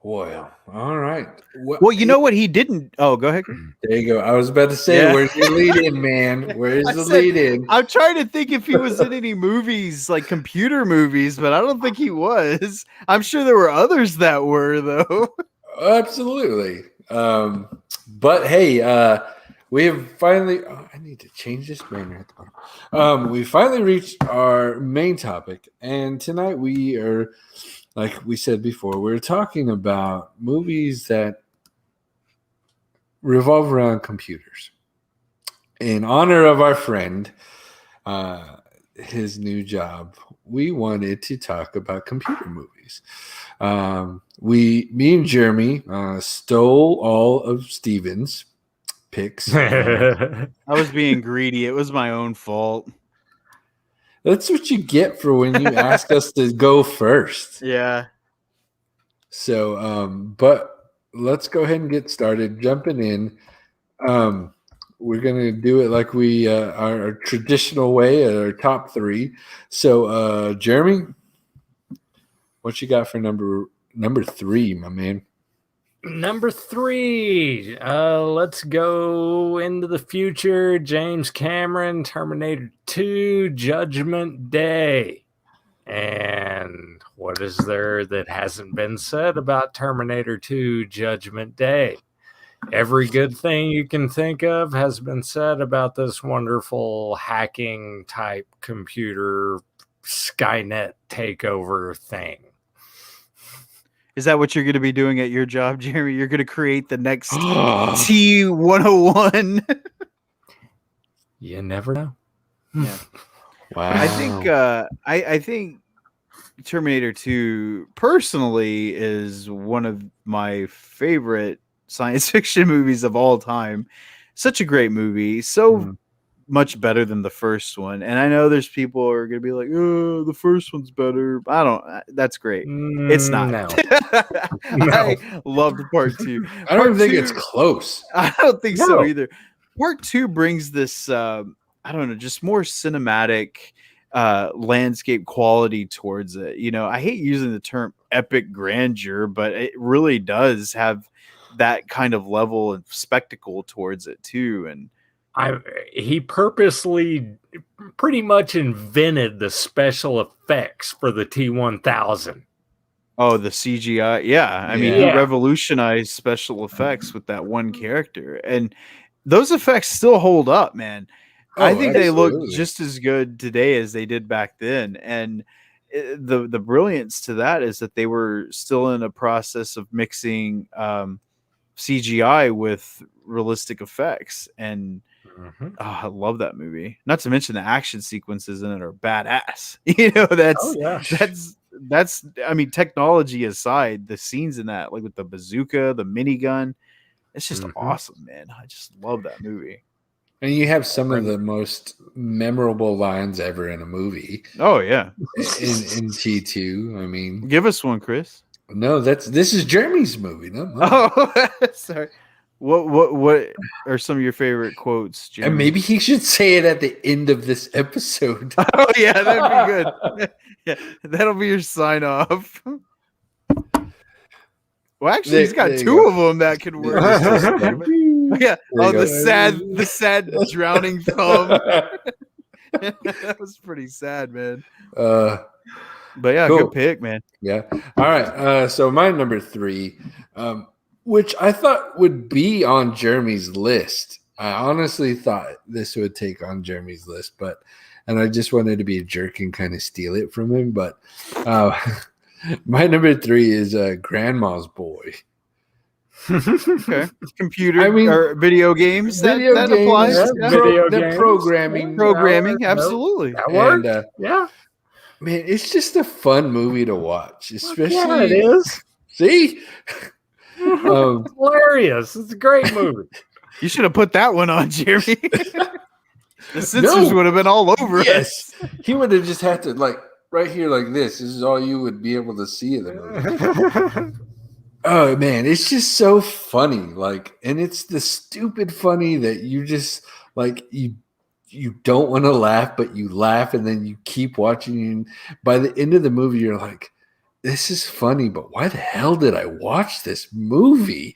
Well, all right. Well, you know what he didn't? Oh, go ahead. There you go. I was about to say, Yeah. where's your lead in, man? Where's I the said- lead in? I'm trying to think if he was in any movies, like computer movies, but I don't think he was. I'm sure there were others that were, though. Absolutely. But hey, we have finally. Oh, I need to change this banner at the bottom. We finally reached our main topic, and tonight we are, like we said before, we're talking about movies that revolve around computers. In honor of our friend, his new job, we wanted to talk about computer movies. Me and Jeremy stole all of Steven's picks. I was being greedy. It was my own fault. That's what you get for when you ask us to go first. Yeah. So, but let's go ahead and get started. Jumping in. We're going to do it like we our traditional way, our top 3. So, Jeremy, what you got for number 3, my man? Number 3, let's go into the future. James Cameron, Terminator 2, Judgment Day. And what is there that hasn't been said about Terminator 2, Judgment Day? Every good thing you can think of has been said about this wonderful hacking type computer Skynet takeover thing. Is that what you're going to be doing at your job, Jeremy? You're going to create the next T101? You never know. Yeah. Wow. I think Terminator 2 personally is one of my favorite science fiction movies of all time. Such a great movie. So much better than the first one. And I know there's people who are going to be like, oh, the first one's better. That's great. It's not. No. I loved part 2. I don't Part think 2 it's close. I don't think so No. either. Part 2 brings this, I don't know, just more cinematic landscape quality towards it. I hate using the term epic grandeur, but it really does have that kind of level of spectacle towards it too. And he purposely pretty much invented the special effects for the T-1000. oh, the CGI. Yeah. I mean, he Yeah. revolutionized special effects with that one character. And those effects still hold up, man. I think they look just as good today as they did back then. And the brilliance to that is that they were still in a process of mixing CGI with realistic effects, and Mhm. I love that movie. Not to mention the action sequences in it are badass. You know, that's Oh yeah. that's I mean, technology aside, the scenes in that, like with the bazooka, the minigun, it's just Mhm. awesome, man. I just love that movie. And you have some of the most memorable lines ever in a movie Oh yeah. in T2. I mean, Give us one, Chris. no, this is Jeremy's movie, not mine. Oh, sorry. What are some of your favorite quotes, Jeremy? And maybe he should say it at the end of this episode. Oh yeah, that'd be good. Yeah, that'll be your sign off. Well, actually, he's got There you two go. of them that could work. Yeah. There you Oh, go. the sad drowning thumb. That was pretty sad, man. But yeah, Cool. good pick, man. Yeah. All right. So my number 3, which I thought would be on Jeremy's list. I honestly thought this would take on Jeremy's list, and I just wanted to be a jerk and kind of steal it from him. But my number 3 is Grandma's Boy. Okay. Computer I mean, or video games. Video that games, applies. yeah. Yeah. Video the games. programming. Programming, Nope. absolutely. That worked. And, Yeah. man, it's just a fun movie to watch, especially. Yeah, it is. See, It's hilarious. It's a great movie. You should have put that one on, Jeremy. The censors would have been all over us. yes, he would have just had to like right here, like this. This is all you would be able to see of the movie. Oh man, it's just so funny. Like, and it's the stupid funny that you just like you don't want to laugh, but you laugh, and then you keep watching. And by the end of the movie, you're like, "This is funny, but why the hell did I watch this movie?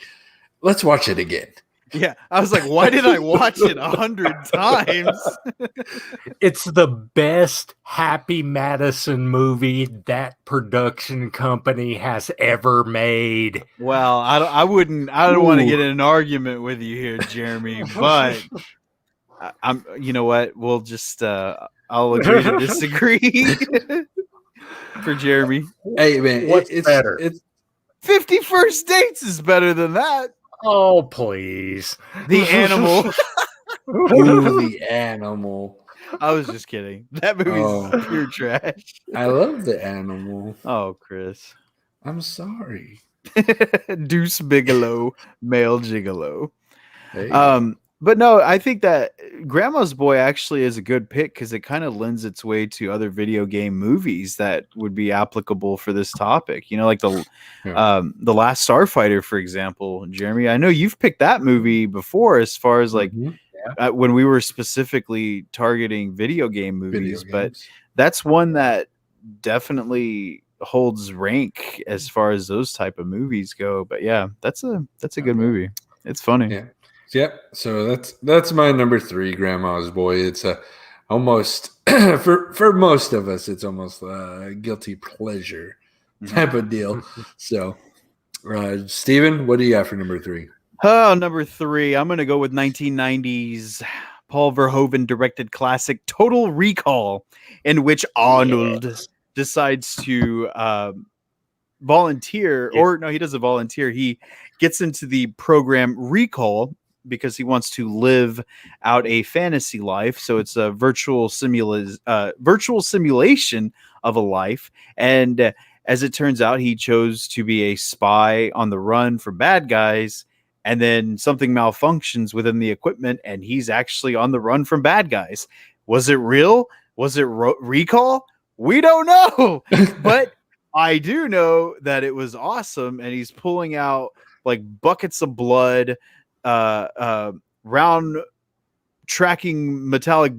Let's watch it again." Yeah, I was like, why did I watch it 100 times? It's the best Happy Madison movie that production company has ever made. Well, I don't want to get in an argument with you here, Jeremy, but I'm. You know what? We'll just I'll agree to disagree for Jeremy. Hey man, What's it's better? It's 50 First Dates is better than that. Oh, please. The Animal. ooh, the animal. I was just kidding. That movie's Oh. pure trash. I love the animal. Oh, Chris. I'm sorry. Deuce Bigelow, male gigolo. There you go. But no, I think that Grandma's Boy actually is a good pick because it kind of lends its way to other video game movies that would be applicable for this topic. You know, like the Last Starfighter, for example. Jeremy, I know you've picked that movie before, as far as like Mhm. when we were specifically targeting video game movies. Video But games. that's one that definitely holds rank as far as those type of movies go. But yeah, that's a good movie. It's funny. Yeah. Yep. So that's my number 3, Grandma's Boy. It's almost for most of us, it's almost a guilty pleasure type of deal. So, Steven, what do you got for number 3? Oh, number 3. I'm going to go with 1990s Paul Verhoeven directed classic Total Recall, in which Arnold decides to volunteer, or no, he doesn't volunteer. He gets into the program Recall because he wants to live out a fantasy life. So it's a virtual simulation of a life. And as it turns out, he chose to be a spy on the run from bad guys. And then something malfunctions within the equipment, and he's actually on the run from bad guys. Was it real? Was it recall? We don't know. But I do know that it was awesome, and he's pulling out like buckets of blood, round tracking metallic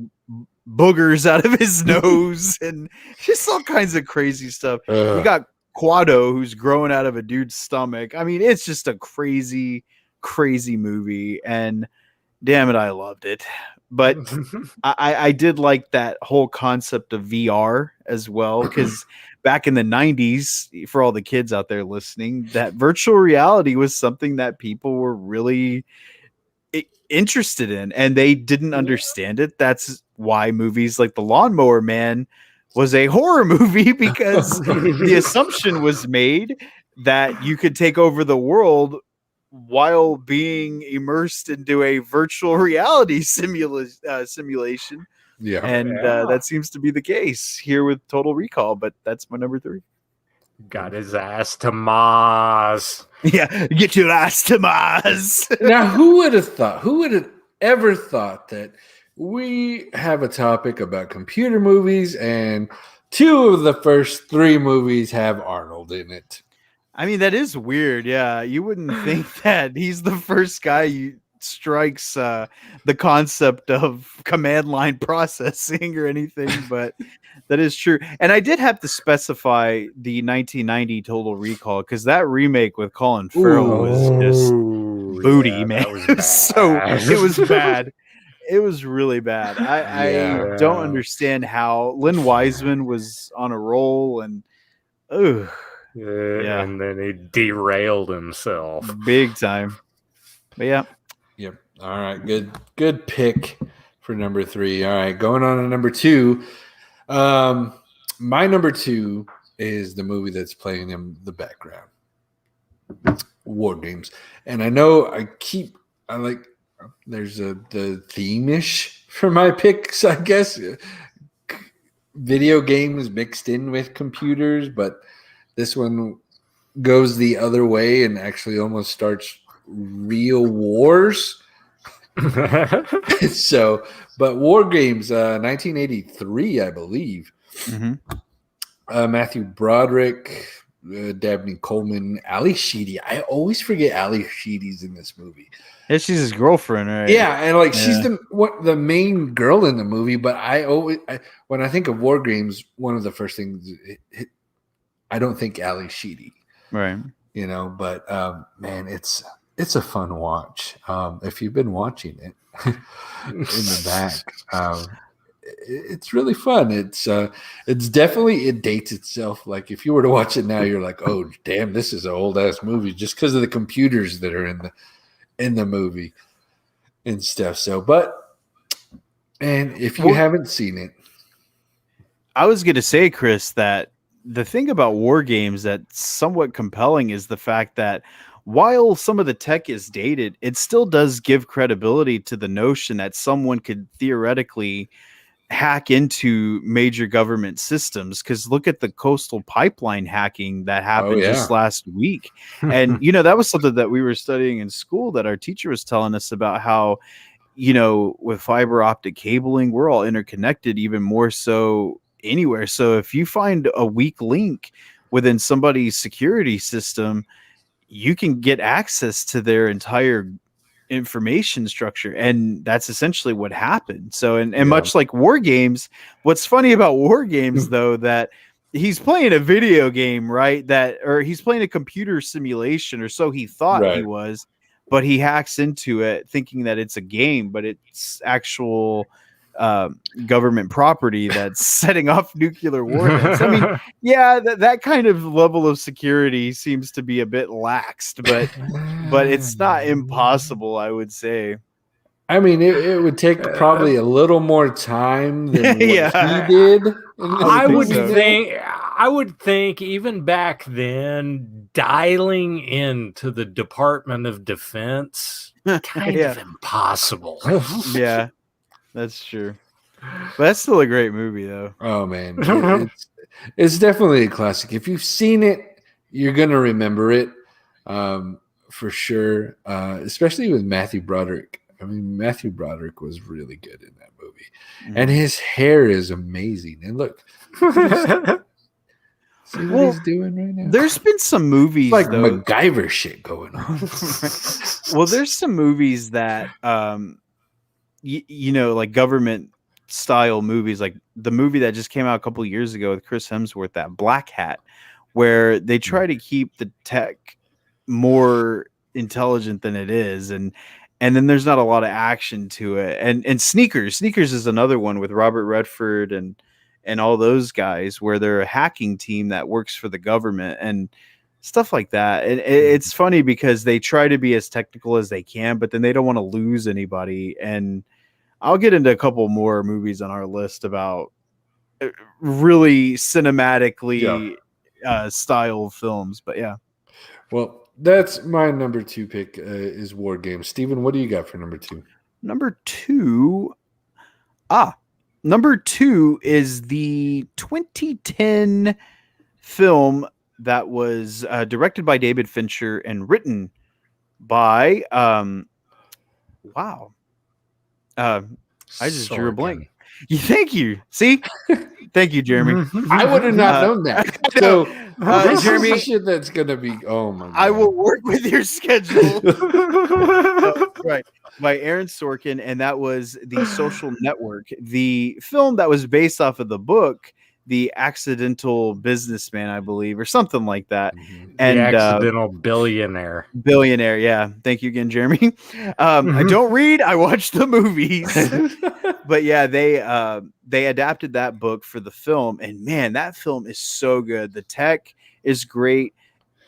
boogers out of his nose, and just all kinds of crazy stuff. We got Quado, who's growing out of a dude's stomach. I mean, it's just a crazy movie, and damn it, I loved it. But I did like that whole concept of VR as well, because back in the 90s, for all the kids out there listening, that virtual reality was something that people were really interested in, and they didn't understand it. That's why movies like The Lawnmower Man was a horror movie, because the assumption was made that you could take over the world while being immersed into a virtual reality simulation. Yeah. And Yeah. that seems to be the case here with Total Recall, but that's my number 3. Got his ass to Mars. Yeah, get your ass to Mars. Now, who would have ever thought that we have a topic about computer movies and 2 of the first 3 movies have Arnold in it? I mean, that is weird. Yeah, you wouldn't think that he's the first guy you strikes the concept of command line processing or anything, but that is true. And I did have to specify the 1990 Total Recall because that remake with Colin Farrell was just booty, man. It was bad. It was really bad. I don't understand how Lynn Wiseman was on a roll and and then he derailed himself big time. But yeah. Yep. All right. Good pick for number 3. All right. Going on to number 2. My number 2 is the movie that's playing in the background. War Games. And I know there's the theme-ish for my picks, I guess. Video games mixed in with computers, but this one goes the other way and actually almost starts real wars. But War Games, 1983, I believe. Mm-hmm. Matthew Broderick, Dabney Coleman, Ali Sheedy. I always forget Ali Sheedy's in this movie. Yeah, she's his girlfriend, right? Yeah, and she's the main girl in the movie. But when I think of War Games, one of the first things I don't think Ali Sheedy, right? But man, it's a fun watch. If you've been watching it in the back, it's really fun. It's definitely, it dates itself. Like if you were to watch it now, you're like, oh damn, this is an old ass movie just because of the computers that are in the movie and stuff. So, and if you haven't seen it, I was going to say, Chris, that the thing about War Games that's somewhat compelling is the fact that while some of the tech is dated, it still does give credibility to the notion that someone could theoretically hack into major government systems. Because look at the Coastal Pipeline hacking that happened just last week. And, that was something that we were studying in school that our teacher was telling us about how, with fiber optic cabling, we're all interconnected even more so anywhere. So if you find a weak link within somebody's security system, you can get access to their entire information structure, and that's essentially what happened. So and much like War Games, what's funny about War Games though, that he's playing a video game, right? Or he's playing a computer simulation, or so he thought he was, but he hacks into it thinking that it's a game, but it's actual government property that's setting off nuclear warheads. I mean, yeah, that kind of level of security seems to be a bit laxed, but it's not impossible, I would say. I mean, it would take probably a little more time than what he did. I would think even back then, dialing into the Department of Defense kind of impossible. Yeah. That's true. But that's still a great movie, though. Oh, man. It's definitely a classic. If you've seen it, you're going to remember it for sure, especially with Matthew Broderick. I mean, Matthew Broderick was really good in that movie. Mm-hmm. And his hair is amazing. And look, see what he's doing right now? There's been some movies like MacGyver shit going on. Well, there's some movies that like government style movies, like the movie that just came out a couple of years ago with Chris Hemsworth, that Black Hat, where they try to keep the tech more intelligent than it is, and then there's not a lot of action to it. And Sneakers is another one with Robert Redford and all those guys, where they're a hacking team that works for the government and stuff like that. And it's funny because they try to be as technical as they can, but then they don't want to lose anybody. And I'll get into a couple more movies on our list about really cinematically style films, but yeah. Well, that's my number 2 pick is War Games. Steven, what do you got for number 2? Number 2. Number 2 is the 2010 film that was directed by David Fincher and written by I just drew a blank. Thank you. See? Thank you, Jeremy. I would have not known that. So this Jeremy, is the shit that's gonna be. Oh my God. I will work with your schedule. Right. By Aaron Sorkin, and that was The Social Network, the film that was based off of the book The Accidental Businessman, I believe, or something like that. And the Accidental Billionaire. Billionaire, yeah. Thank you again, Jeremy. I don't read, I watch the movies. But yeah, they adapted that book for the film, and man, that film is so good. The tech is great.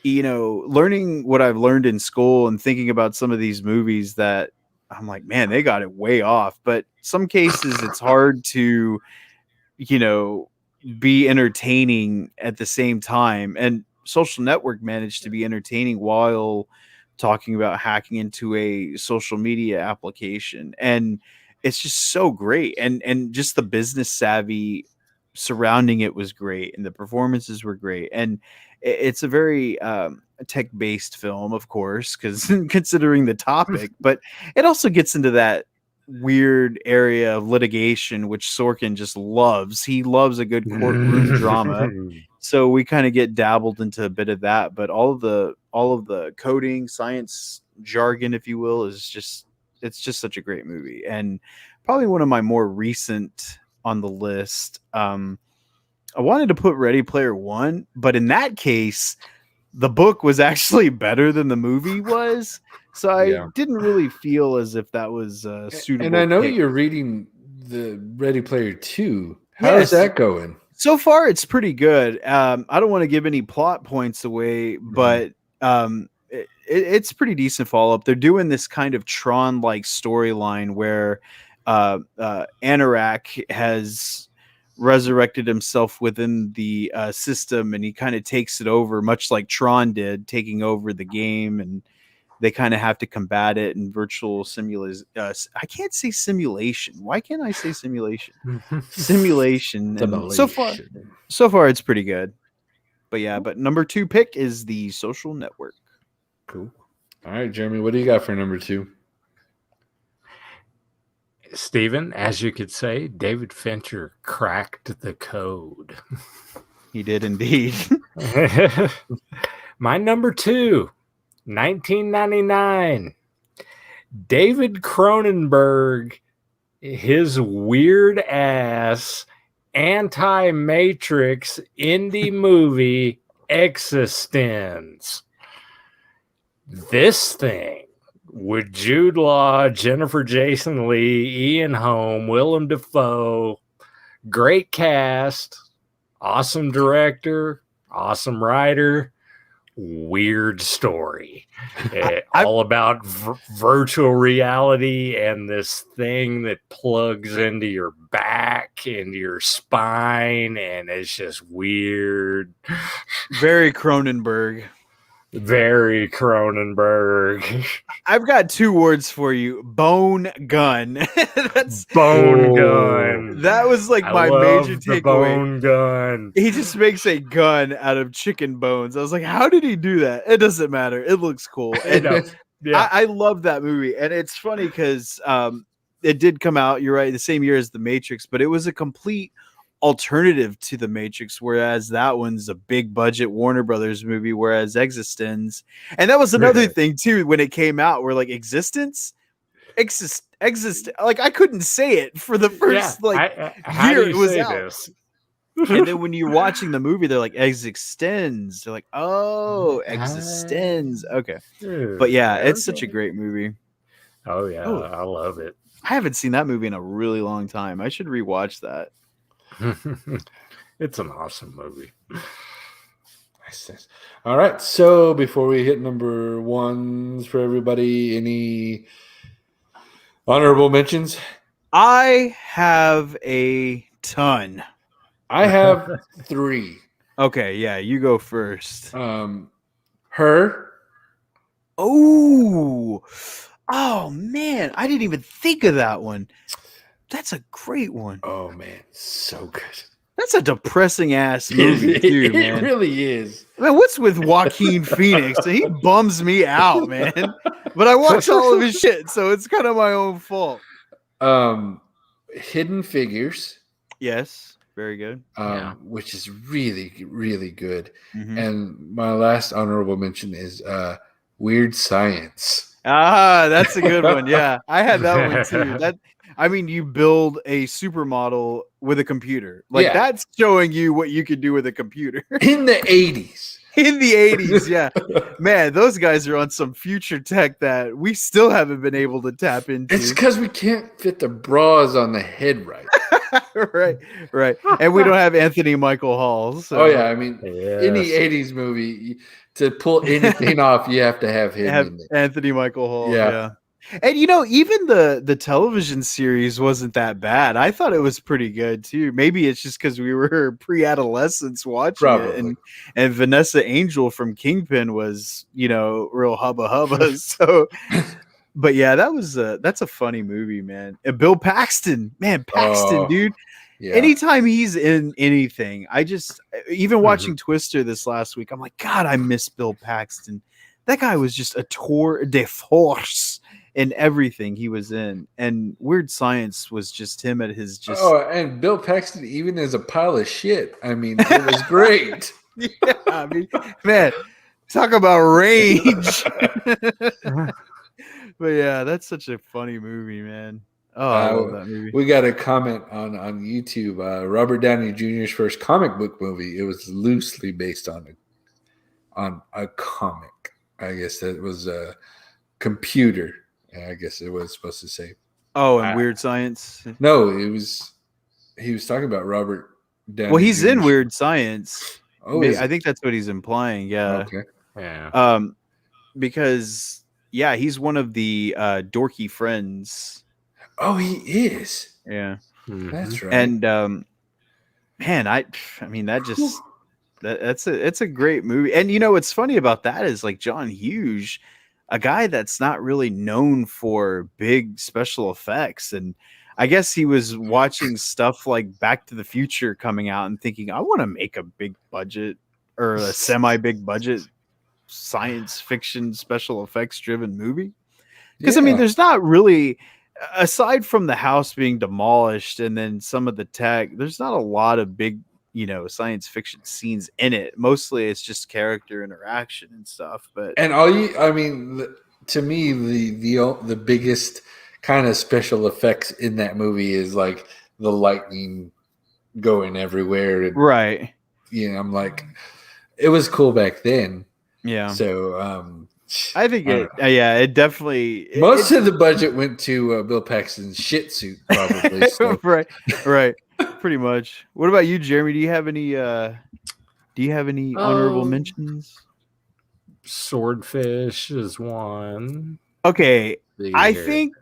You know, learning what I've learned in school and thinking about some of these movies that I'm like, man, they got it way off. But some cases it's hard to, you know, be entertaining at the same time. And Social Network managed to be entertaining while talking about hacking into a social media application. And it's just so great. And just the business savvy surrounding it was great. And the performances were great. And it's a very tech-based film, of course, because considering the topic, but it also gets into that weird area of litigation, which Sorkin just loves. He loves a good courtroom drama. So we kind of get dabbled into a bit of that, but all of the coding, science jargon, if you will, is just, it's just such a great movie. And probably one of my more recent on the list. I wanted to put Ready Player One, but in that case, the book was actually better than the movie was. So I didn't really feel as if that was suitable. And I know you're reading the Ready Player 2. How's that going? So far, it's pretty good. I don't want to give any plot points away, but it's pretty decent follow-up. They're doing this kind of Tron-like storyline where Anorak has resurrected himself within the system, and he kind of takes it over, much like Tron did, taking over the game, and they kind of have to combat it in virtual simulation. I can't say simulation. Why can't I say simulation? Simulation. So far, it's pretty good. But yeah, but number 2 pick is The Social Network. Cool. All right, Jeremy, what do you got for number 2? Steven, as you could say, David Fincher cracked the code. He did indeed. My number 2, 1999. David Cronenberg, his weird ass anti-Matrix indie movie Existence. This thing with Jude Law, Jennifer Jason Leigh, Ian Holm, Willem Dafoe, great cast, awesome director, awesome writer, weird story. All about virtual reality and this thing that plugs into your back, into your spine, and it's just weird. Very Cronenberg. Very Cronenberg. I've got 2 words for you. Bone gun. That's Bone gun. That was like my major takeaway. Bone gun. He just makes a gun out of chicken bones. I was like, how did he do that? It doesn't matter. It looks cool. And I love that movie. And it's funny because it did come out, you're right, the same year as The Matrix, but it was a complete alternative to The Matrix, whereas that one's a big budget Warner Brothers movie, whereas Existence, and that was another thing too when it came out, where like exist, like I couldn't say it for the first year it was out. This? And then when you're watching the movie, they're like Existence. They're like, oh, Existence. Okay, but yeah, it's such a great movie. Oh yeah, I love it. I haven't seen that movie in a really long time. I should rewatch that. It's an awesome movie. All right, so before we hit number 1s for everybody, any honorable mentions? I have a ton. I have 3. Okay, yeah, you go first. Her. Oh, oh man, I didn't even think of that one. That's a great one. Oh man, so good. That's a depressing ass movie too, It man. really is. Man, what's with Joaquin Phoenix? He bums me out, man. But I watch all of his shit, so it's kind of my own fault. Hidden Figures. Yes, very good. Which is really, really good. Mhm. And my last honorable mention is Weird Science. Ah, that's a good one. Yeah, I had that one too. I mean, you build a supermodel with a computer. Like Yeah. that's showing you what you can do with a computer. In the 80s. In the 80s, yeah. Man, those guys are on some future tech that we still haven't been able to tap into. It's because we can't fit the bras on the head right. right. And we don't have Anthony Michael Hall. So Oh, yeah. I mean, Yes. any 80s movie, to pull anything off, you have to have him have in there. Anthony Michael Hall. Yeah. Yeah. And even the television series wasn't that bad. I thought it was pretty good too. Maybe it's just because we were pre-adolescents watching it, and Vanessa Angel from Kingpin was real hubba hubba. So, but yeah, that's a funny movie, man. And Bill Paxton, dude. Yeah. Anytime he's in anything, I just even watching Twister this last week, I'm like, God, I miss Bill Paxton. That guy was just a tour de force in everything he was in, and Weird Science was just him at his just. Oh, and Bill Paxton even is a pile of shit. I mean, it was great. Yeah, I mean, man, talk about range. But yeah, that's such a funny movie, man. Oh, I love that movie. We got a comment on YouTube. Robert Downey Jr.'s first comic book movie. It was loosely based on a comic. I guess that was a computer. I guess it was supposed to say. Oh, and Weird Science. No, he was talking about Robert Downey. Well, he's Jr.'s. in Weird Science. Oh, I think that's what he's implying. Yeah. Okay. Yeah. Because he's one of the dorky friends. Oh, he is. Yeah. That's right. And man, I mean that just it's a great movie. And what's funny about that is like John Hughes, a guy that's not really known for big special effects, and I guess he was watching stuff like Back to the Future coming out and thinking, I want to make a big budget or a semi big budget science fiction special effects driven movie. Because I mean, there's not really, aside from the house being demolished and then some of the tech, there's not a lot of big science fiction scenes in it. Mostly it's just character interaction and stuff. But to me, the biggest kind of special effects in that movie is like the lightning going everywhere. And, right. I'm like, it was cool back then. Yeah. So I think it definitely. Most of the budget went to Bill Paxton's shit suit, probably. So. Right. Pretty much. What about you, Jeremy? Do you have any honorable mentions? Swordfish is one. Okay, I think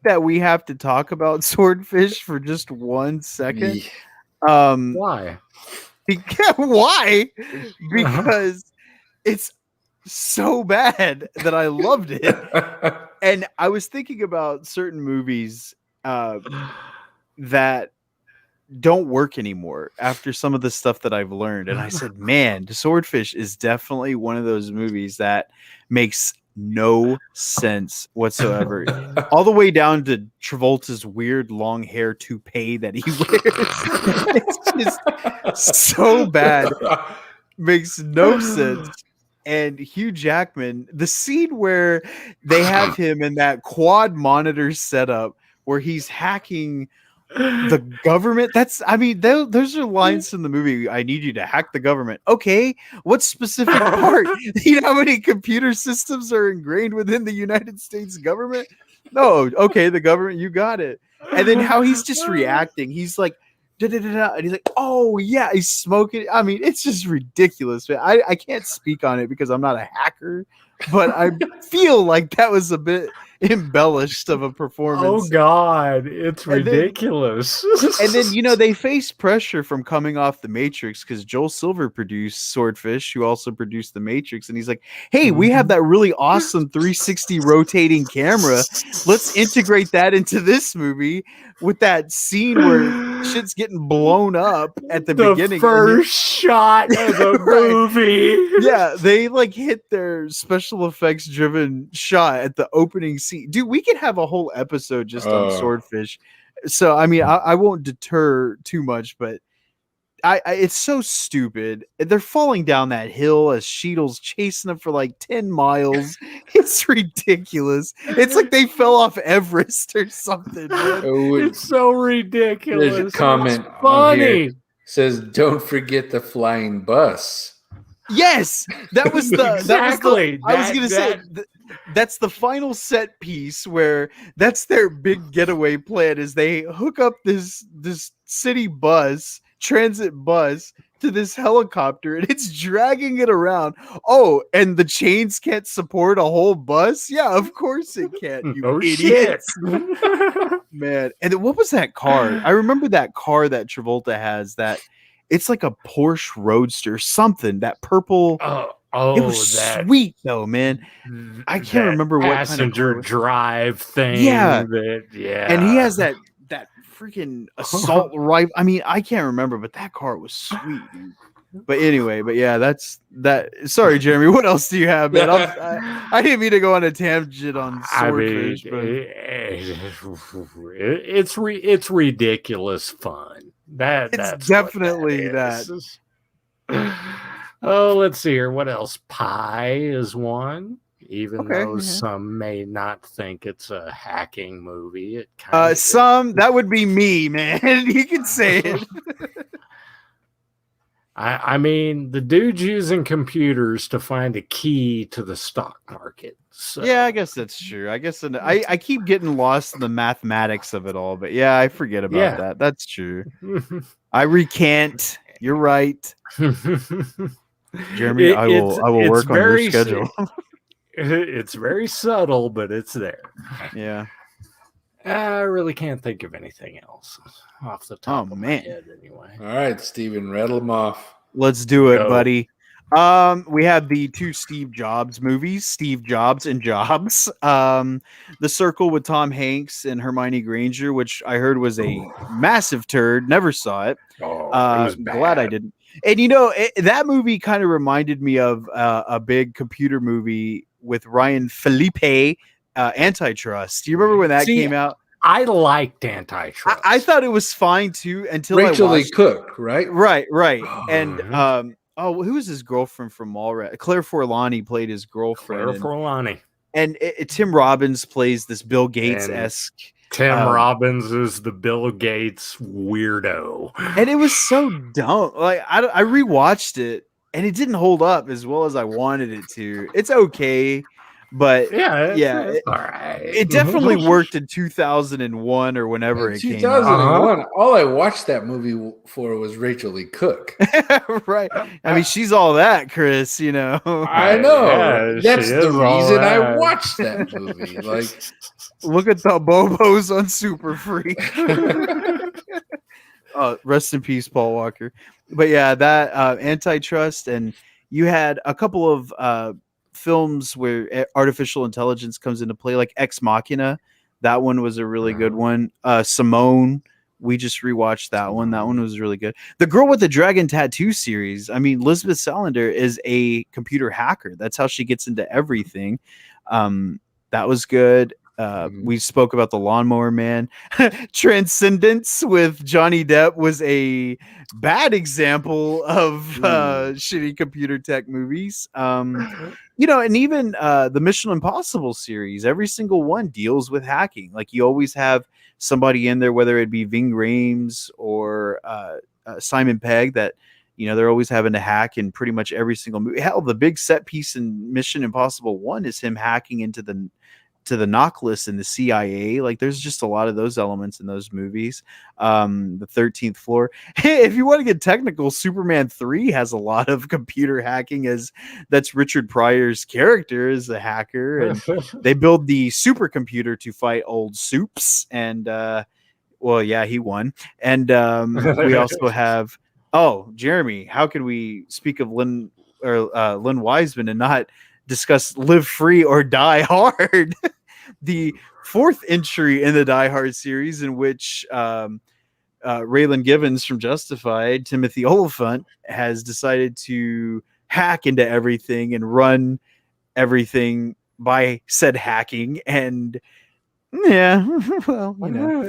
that we have to talk about Swordfish for just 1 second. Why? Why? Because it's so bad that I loved it. And I was thinking about certain movies that don't work anymore after some of the stuff that I've learned. And I said, man, Swordfish is definitely one of those movies that makes no sense whatsoever. All the way down to Travolta's weird long hair toupee that he wears. It's just so bad. Makes no sense. And Hugh Jackman, the scene where they have him in that quad monitor setup where he's hacking the government. Those are lines in the movie. I need you to hack the government. Okay, what specific part? You know how many computer systems are ingrained within the United States government? No, okay, the government, you got it. And then how he's just reacting. He's like, da-da-da-da, and he's like, oh yeah, he's smoking. I mean, it's just ridiculous. I can't speak on it because I'm not a hacker, but I feel like that was a bit embellished of a performance. Oh God, it's And then- ridiculous. And then, you know, they face pressure from coming off The Matrix because Joel Silver produced Swordfish, who also produced The Matrix. And he's like, hey, we have that really awesome 360 rotating camera. Let's integrate that into this movie with that scene where shit's getting blown up at the beginning. First shot of the Right. movie. Yeah, they like hit their special effects driven shot at the opening scene. Dude, we could have a whole episode just on Swordfish. So I mean, I won't deter too much, but I it's so stupid. They're falling down that hill as Cheadle's chasing them for like 10 miles. It's ridiculous. It's like they fell off Everest or something, man. It's so ridiculous. There's a comment It's on here. funny. Says, "Don't forget the flying bus." Yes, that was the Exactly. I was gonna say that's the final set piece where that's their big getaway plan is they hook up this city bus, transit bus to this helicopter and it's dragging it around. Oh, and the chains can't support a whole bus? Yeah, of course it can't. You Oh shit. idiots. Man. And then what was that car? I remember that car that Travolta has that it's like a Porsche Roadster, something that purple. Oh, It was that sweet though, man. I can't that remember what kind of passenger car- drive thing. Yeah. Yeah. And he has that freaking assault rifle. I mean, I can't remember, but that car was sweet, dude. But anyway, but yeah, that's that. Sorry, Jeremy. What else do you have, man? I didn't mean to go on a tangent on Swordfish, but it's ridiculous fun. It's That's definitely what is. Oh, let's see here. What else? Pi is one. Even Okay, though yeah. some may not think it's a hacking movie, it kind of some that would be me, man. You can say it. I mean, the dude's using computers to find a key to the stock market. So. Yeah, I guess that's true. I guess I keep getting lost in the mathematics of it all, but yeah, I forget about that. That's true. I recant. You're right, Jeremy. I will work on your schedule. It's very subtle, but it's there. Yeah. I really can't think of anything else off the top of my head anyway. All right, Steven, rattle them off. Let's do it, Go. buddy. We have the two Steve Jobs movies, Steve Jobs and Jobs. The Circle with Tom Hanks and Hermione Granger, which I heard was a massive turd. Never saw it. Oh, it was Glad I bad. didn't. And you know, that movie kind of reminded me of a big computer movie with Ryan Felipe, Antitrust. Do you remember when that came out? I liked Antitrust. I thought it was fine too until Rachel I Lee watched Cook, right? Right. And Mhm. who was his girlfriend from Mallrats? Claire Forlani played his girlfriend. Claire Forlani. And Tim Robbins plays this Bill Gates esque. Tim Robbins is the Bill Gates weirdo. And it was so dumb. Like I rewatched it and it didn't hold up as well as I wanted it to. It's okay, but It's all right. it definitely worked in 2001 or whenever it came out. 2001. All I watched that movie for was Rachel Lee Cook. Right. I mean, she's all that, Chris, you know. I know. Yeah, That's she the is all reason I that. watched that movie. Like, Look at the Bobos on Super Free. Rest in peace, Paul Walker. But yeah, that Antitrust, and you had a couple of films where artificial intelligence comes into play, like Ex Machina. That one was a really good one. Simone, we just rewatched that one. That one was really good. The Girl with the Dragon Tattoo series. I mean, Lisbeth Salander is a computer hacker. That's how she gets into everything. That was good. We spoke about The Lawnmower Man. Transcendence with Johnny Depp was a bad example of shitty computer tech movies. You know, and even the Mission Impossible series, every single one deals with hacking. Like you always have somebody in there, whether it be Ving Rhames or Simon Pegg, that you know they're always having to hack in pretty much every single movie. Hell, the big set piece in Mission Impossible 1 is him hacking into to the knock list in the CIA. Like there's just a lot of those elements in those movies. The 13th Floor. Hey, if you want to get technical, Superman 3 has a lot of computer hacking, as that's Richard Pryor's character as a hacker, and they build the supercomputer to fight old Supes, and well, yeah, he won. And we also have Jeremy, how could we speak of Lynn Wiseman and not discuss Live Free or Die Hard, the fourth entry in the Die Hard series, in which Raylan Givens from Justified, Timothy Oliphant, has decided to hack into everything and run everything by said hacking. And yeah, well, you know,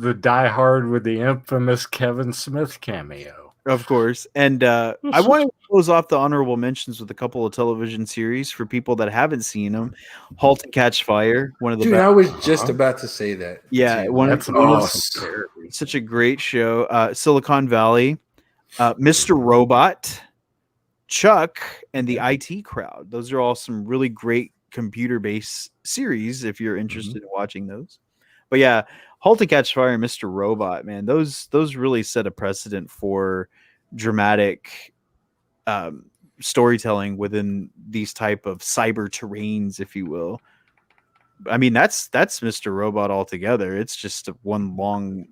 the Die Hard with the infamous Kevin Smith cameo. of course. And I want to close off the honorable mentions with a couple of television series for people that haven't seen them. Halt and Catch Fire, one of the Dude, best. I was just about to say that. Yeah, too. one That's of an one awesome of series. such a great show. Silicon Valley, Mr. Robot, Chuck, and the IT Crowd. Those are all some really great computer-based series if you're interested in watching those. But yeah, Halt and Catch Fire and Mr. Robot, man, those really set a precedent for dramatic storytelling within these type of cyber terrains, if you will. I mean, that's Mr. Robot altogether. It's just one long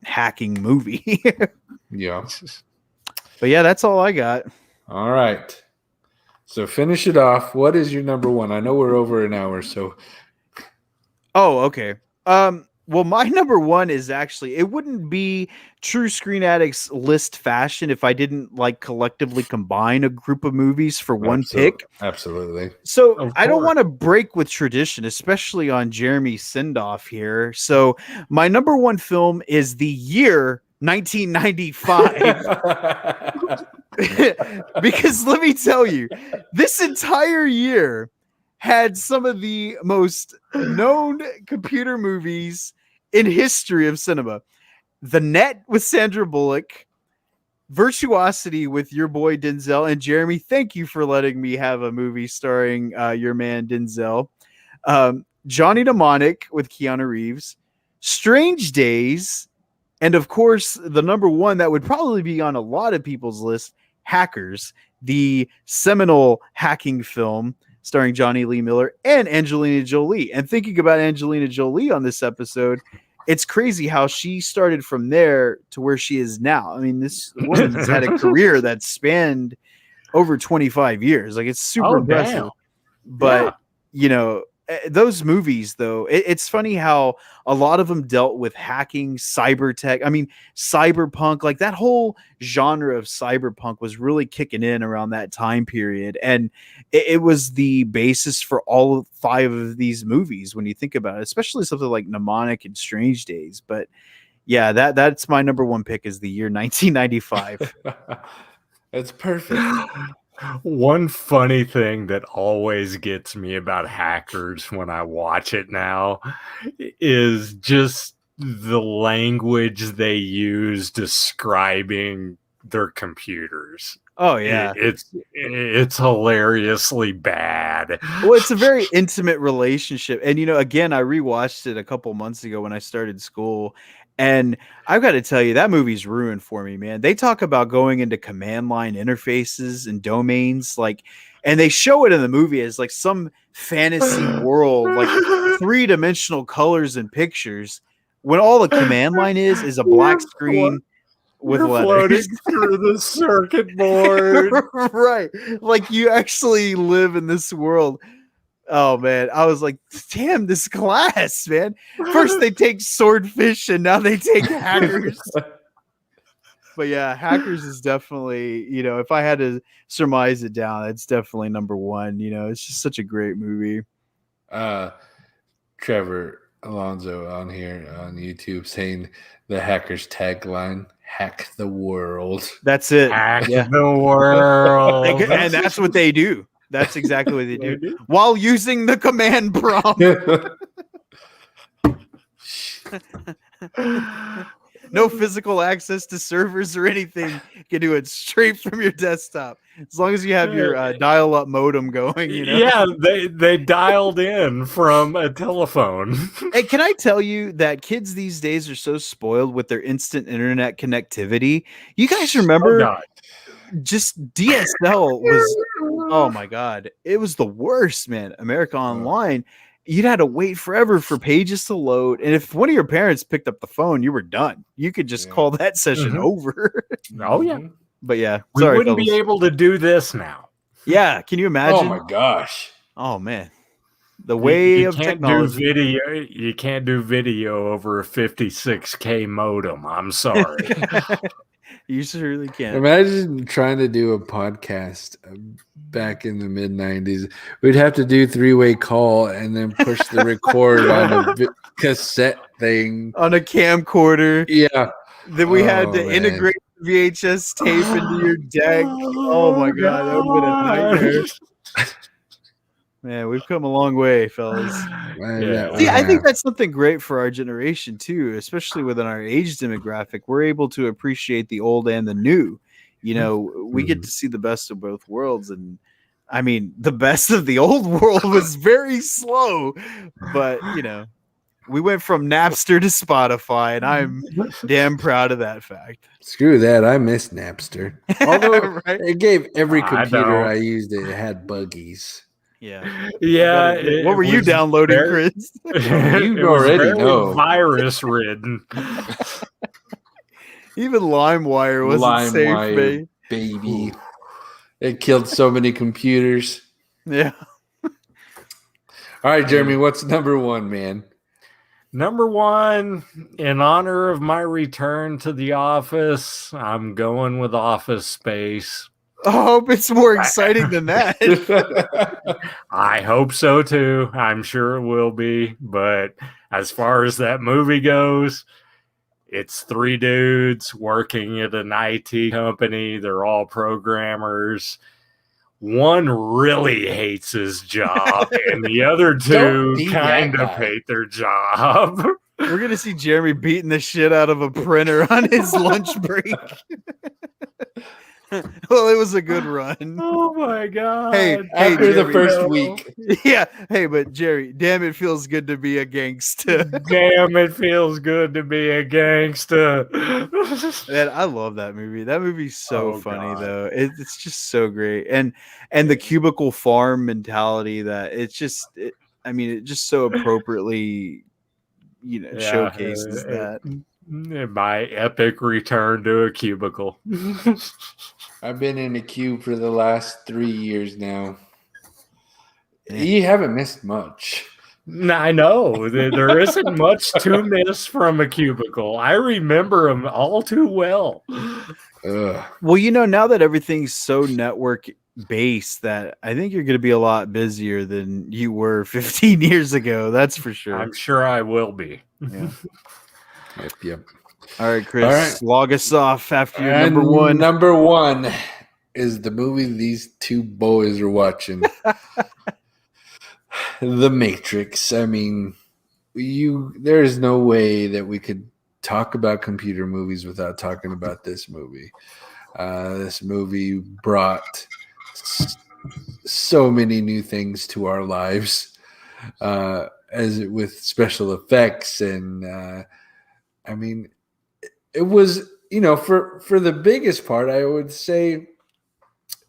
hacking movie. Yeah. But yeah, that's all I got. All right. So finish it off. What is your number one? I know we're over an hour, so Oh, okay. Well, my number one is actually, it wouldn't be True Screen Addicts list fashion if I didn't like collectively combine a group of movies for one pick. Absolutely. So Of I don't course. want to break with tradition, especially on Jeremy's send-off here. So my number one film is the year 1995. Because let me tell you, this entire year had some of the most known computer movies in history of cinema. The Net with Sandra Bullock, Virtuosity with your boy Denzel, and Jeremy, thank you for letting me have a movie starring your man Denzel. Johnny Mnemonic with Keanu Reeves, Strange Days, and of course, the number one that would probably be on a lot of people's list, Hackers, the seminal hacking film starring Johnny Lee Miller and Angelina Jolie. And thinking about Angelina Jolie on this episode, it's crazy how she started from there to where she is now. I mean, this woman's had a career that spanned over 25 years. Like, it's super impressive. Damn. But, you know, those movies, though, it's funny how a lot of them dealt with hacking, cyber tech. I mean, cyberpunk, like that whole genre of cyberpunk was really kicking in around that time period. And it was the basis for all 5 of these movies when you think about it, especially something like Mnemonic and Strange Days. But yeah, that's my number one pick, is the year 1995. That's perfect. One funny thing that always gets me about Hackers when I watch it now is just the language they use describing their computers. Oh yeah. It's hilariously bad. Well, it's a very intimate relationship. And, you know, again, I rewatched it a couple months ago when I started school. And I've got to tell you, that movie's ruined for me, man. They talk about going into command line interfaces and domains, like, and they show it in the movie as like some fantasy world, like 3-dimensional colors and pictures, when all the command line is a black screen with You're letters. floating through the circuit board. Right. Like, you actually live in this world. Oh man, I was like, damn, this class, man. First they take Swordfish and now they take Hackers. But yeah, Hackers is definitely, you know, if I had to surmise it down, it's definitely number one. You know, it's just such a great movie. Trevor Alonso on here on YouTube saying the Hackers tagline, hack the world. That's it. Hack Yeah. the world. And that's what they do. That's exactly what they do. While using the command prompt. No physical access to servers or anything. You can do it straight from your desktop. As long as you have your dial-up modem going, you know. Yeah, they dialed in from a telephone. Hey, can I tell you that kids these days are so spoiled with their instant internet connectivity? You guys remember God. just DSL was, oh my God, it was the worst, man. America Online, you'd had to wait forever for pages to load. And if one of your parents picked up the phone, you were done. You could just call that session over. Oh, yeah. But yeah, We sorry, wouldn't fellas. be able to do this now. Yeah, can you imagine? Oh my gosh. Oh man, the way You of can't technology. do video. You can't do video over a 56K modem. I'm sorry. You surely can't. Imagine trying to do a podcast back in the mid 90s. We'd have to do 3-way call and then push the record on a cassette thing. On a camcorder, Yeah. then we had to man. integrate VHS tape into your deck. Oh my God, that would have been a nightmare. Man, we've come a long way, fellas. Man, Yeah. that See, would I think have- that's something great for our generation too, especially within our age demographic. We're able to appreciate the old and the new. You know, we get to see the best of both worlds. And I mean, the best of the old world was very slow, but you know, we went from Napster to Spotify, and I'm damn proud of that fact. Screw that. I miss Napster. Although Right? it gave every I computer don't. I used, it had buggies. Yeah. Yeah. What were you downloading, Chris? You It was already very know. virus ridden. Even LimeWire wasn't safe, LimeWire. man. Baby. It killed so many computers. Yeah. All right, Jeremy, what's number one, man? Number one, in honor of my return to the office, I'm going with Office Space. I hope it's more exciting than that. I hope so too. I'm sure it will be. But as far as that movie goes, it's 3 dudes working at an IT company. They're all programmers. One really hates his job, and the other Don't two be that kind of guy. hate their job. We're gonna see Jeremy beating the shit out of a printer on his lunch break. Well, it was a good run. Oh my god! Hey, After the Jerry, first no. week. Yeah. Hey, but Jerry, damn, it feels good to be a gangster. Damn, it feels good to be a gangster. Man, I love that movie. That movie's so Oh, funny God. though. It's just so great, and the cubicle farm mentality that it's just. I mean, it just so appropriately, you know, Yeah, showcases that. My epic return to a cubicle. I've been in a cube for the last 3 years now. Yeah. You haven't missed much. I know there isn't much to miss from a cubicle. I remember them all too well. Ugh. Well, you know, now that everything's so network based, that I think you're going to be a lot busier than you were 15 years ago. That's for sure. I'm sure I will be. Yeah. Yep. All right, Chris, All right. log us off after your And number one. Number one is the movie these two boys are watching. The Matrix. I mean, there is no way that we could talk about computer movies without talking about this movie. This movie brought so many new things to our lives, with special effects, and I mean, it was, you know, for the biggest part, I would say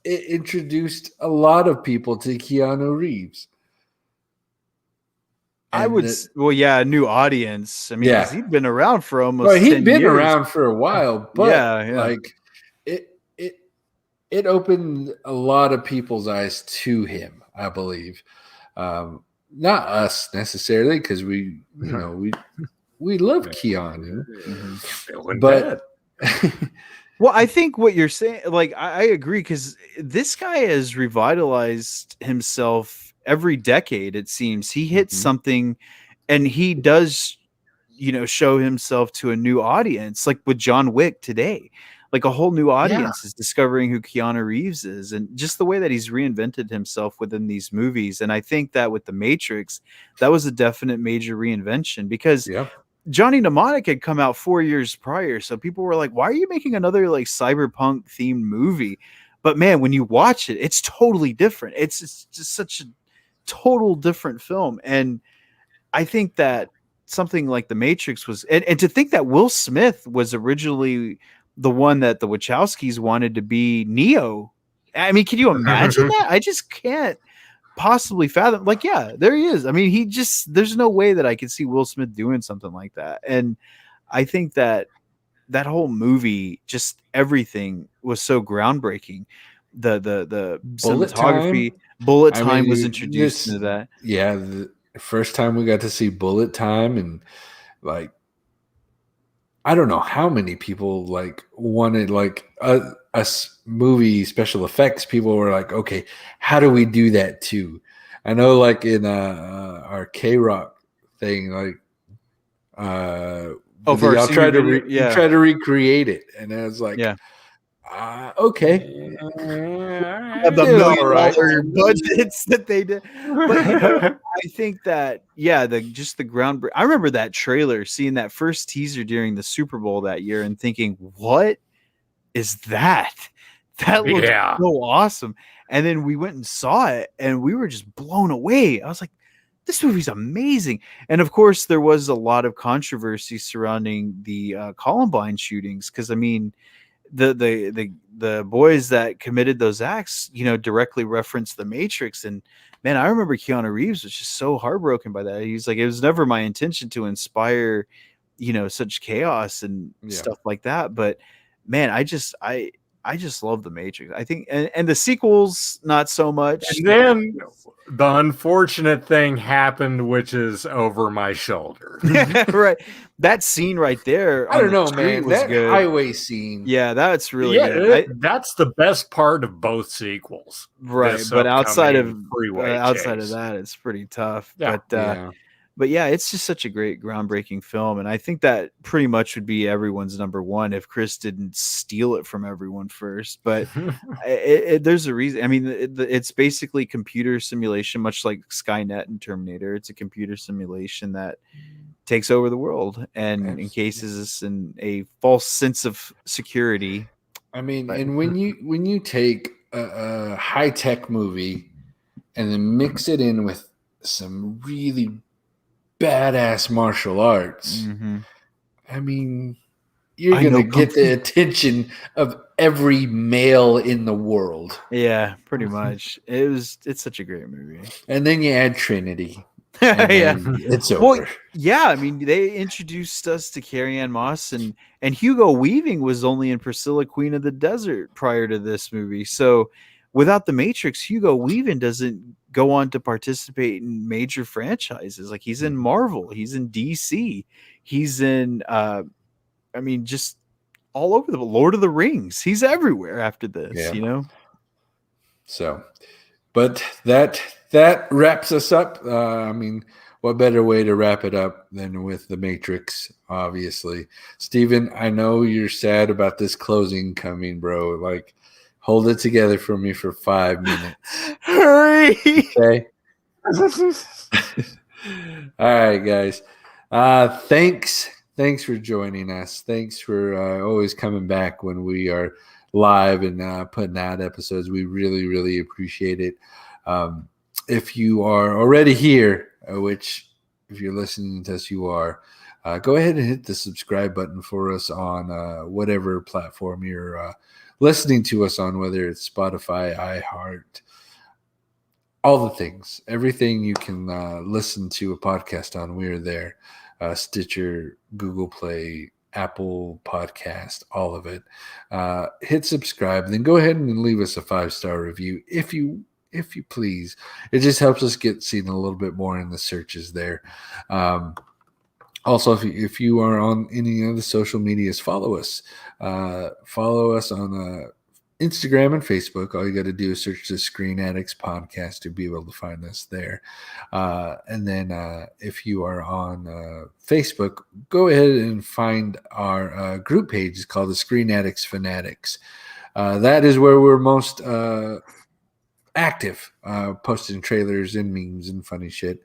it introduced a lot of people to Keanu Reeves. I And would, the- well, yeah, a new audience. I mean, 'cause Yeah. he'd been around for almost. Well, he'd 10 been years. around for a while, but Yeah. like it opened a lot of people's eyes to him, I believe. Not us necessarily, because we love Keanu, Feeling but Well, I think what you're saying, like, I agree, because this guy has revitalized himself every decade. It seems he hits Mhm. something, and he does, you know, show himself to a new audience, like with John Wick today. Like a whole new audience is discovering who Keanu Reeves is, and just the way that he's reinvented himself within these movies. And I think that with The Matrix, that was a definite major reinvention, because yeah, Johnny Mnemonic had come out 4 years prior, so people were like, "Why are you making another like cyberpunk themed movie?" But man, when you watch it, it's totally different. It's just such a total different film, and I think that something like The Matrix was, and to think that Will Smith was originally the one that the Wachowskis wanted to be Neo. I mean, can you imagine that? I just can't possibly fathom. Like, yeah, there he is. I mean, there's no way that I could see Will Smith doing something like that. And I think that whole movie, just everything was so groundbreaking. The Bullet cinematography, Time? Bullet I Time mean, was introduced into that. Yeah, the first time we got to see Bullet Time, and like, I don't know how many people like wanted like us movie special effects. People were like, okay, how do we do that too? I know, like in our K-Rock thing, like For y'all our tried to senior video, you tried to recreate it, and I was like, yeah. Okay, Have the did $1 all right. million budgets that they did. But I think that, yeah, just the ground. I remember that trailer, seeing that first teaser during the Super Bowl that year, and thinking, "What is that? That looks so awesome!" And then we went and saw it, and we were just blown away. I was like, "This movie's amazing!" And of course, there was a lot of controversy surrounding the Columbine shootings, because I mean, the boys that committed those acts, directly referenced The Matrix. And man, I remember Keanu Reeves was just so heartbroken by that. He's like, it was never my intention to inspire, such chaos and stuff like that. But man, I just love The Matrix. I think, and the sequels, not so much. And then the unfortunate thing happened, which is over my shoulder. Right. That scene right there. I don't know, man. Was that good. highway scene. Yeah, that's really good. That's the best part of both sequels. Right. But outside of that, it's pretty tough. Yeah. But yeah, it's just such a great, groundbreaking film. And I think that pretty much would be everyone's number one if Chris didn't steal it from everyone first. But there's a reason. I mean, it's basically computer simulation, much like Skynet and Terminator. It's a computer simulation that takes over the world and encases us in a false sense of security. I mean, and when you take a high-tech movie and then mix it in with some really badass martial arts, I mean, you're gonna get the attention of every male in the world. Yeah, pretty much. It's such a great movie. And then you add Trinity. Yeah, it's over. Well, yeah, I mean, they introduced us to Carrie-Anne Moss, and Hugo Weaving was only in Priscilla, Queen of the Desert prior to this movie. So without The Matrix, Hugo Weaving doesn't go on to participate in major franchises. Like, he's in Marvel, he's in DC, he's in just all over the Lord of the Rings. He's everywhere after this, So, but that wraps us up. I mean, what better way to wrap it up than with The Matrix, obviously. Steven, I know you're sad about this closing coming, bro. Like, hold it together for me for 5 minutes. Hurry. Okay. All right, guys. Thanks for joining us. Thanks for always coming back when we are live and putting out episodes. We really, really appreciate it. If you are already here, which if you're listening to us, you are, go ahead and hit the subscribe button for us on whatever platform you're listening to us on, whether it's Spotify, iHeart, all the things, everything you can listen to a podcast on, we're there. Stitcher, Google Play, Apple Podcast, all of it. Hit subscribe, then go ahead and leave us a 5-star review if you please. It just helps us get seen a little bit more in the searches there. Also, if you are on any of the social medias, follow us. Follow us on Instagram and Facebook. All you got to do is search the Screen Addicts Podcast to be able to find us there. And then if you are on Facebook, go ahead and find our group page. It's called the Screen Addicts Fanatics. That is where we're most active, posting trailers and memes and funny shit.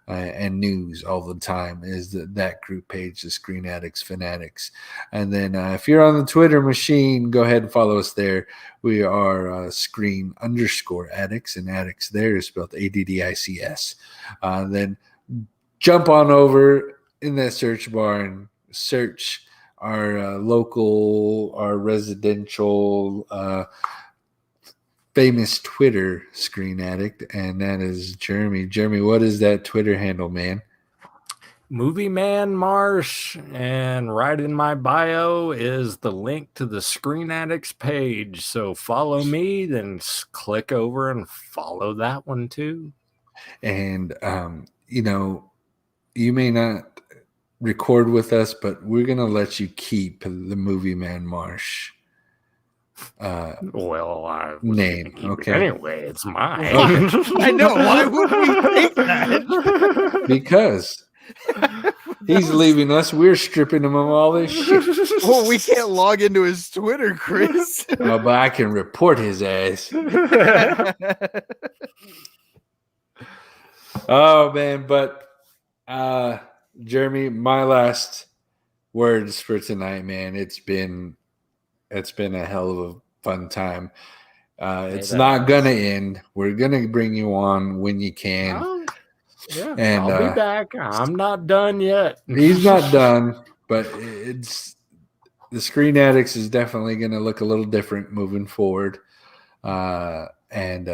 and news all the time is that group page, the Screen Addicts Fanatics. And then if you're on the Twitter machine, go ahead and follow us there. We are Screen_Addicts, and addicts there is spelled ADDICS. Then jump on over in that search bar and search our local, our residential famous Twitter Screen Addict, and that is Jeremy. Jeremy, what is that Twitter handle, man? Movie Man Marsh, and right in my bio is the link to the Screen Addicts page. So follow me, then click over and follow that one too. And you may not record with us, but we're gonna let you keep the Movie Man Marsh well, I name. Okay. Anyway, it's mine. I know. Why would we think that? Because he's leaving us. We're stripping him of all this shit. Well, we can't log into his Twitter, Chris. Oh, but I can report his ass. Oh man, but Jeremy, my last words for tonight, man. It's been a hell of a fun time. It's not gonna end. We're gonna bring you on when you can. Oh, yeah, and I'll be back. I'm not done yet. He's not done, but it's the Screen Addicts is definitely gonna look a little different moving forward. And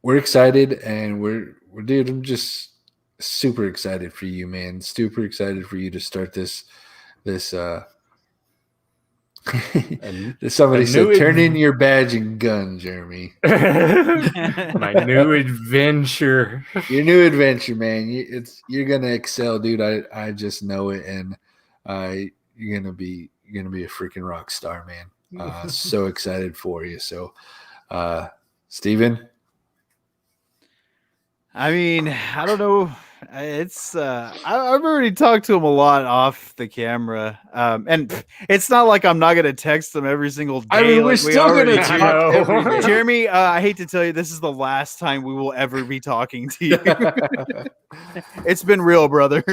we're excited, and dude, I'm just super excited for you, man. Super excited for you to start this somebody said, "Turn in your badge and gun, Jeremy." My new adventure. Your new adventure, man. You're gonna excel, dude. I just know it, and you're gonna be a freaking rock star, man. So excited for you. So, Steven? I mean, I don't know. It's I've already talked to him a lot off the camera, and it's not like I'm not gonna text him every single day. I mean, we're still gonna talk every day. Jeremy, I hate to tell you, this is the last time we will ever be talking to you. It's been real, brother.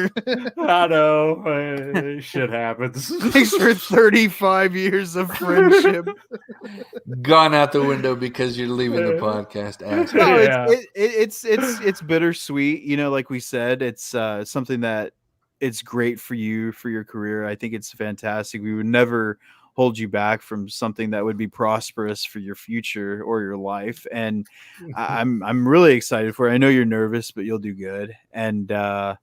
I know. Shit happens. Thanks for 35 years of friendship. Gone out the window because you're leaving the podcast. No, Yeah. it's bittersweet. You know, like we said, it's something that it's great for you, for your career. I think it's fantastic. We would never hold you back from something that would be prosperous for your future or your life. And I'm really excited for it. I know you're nervous, but you'll do good. And yeah,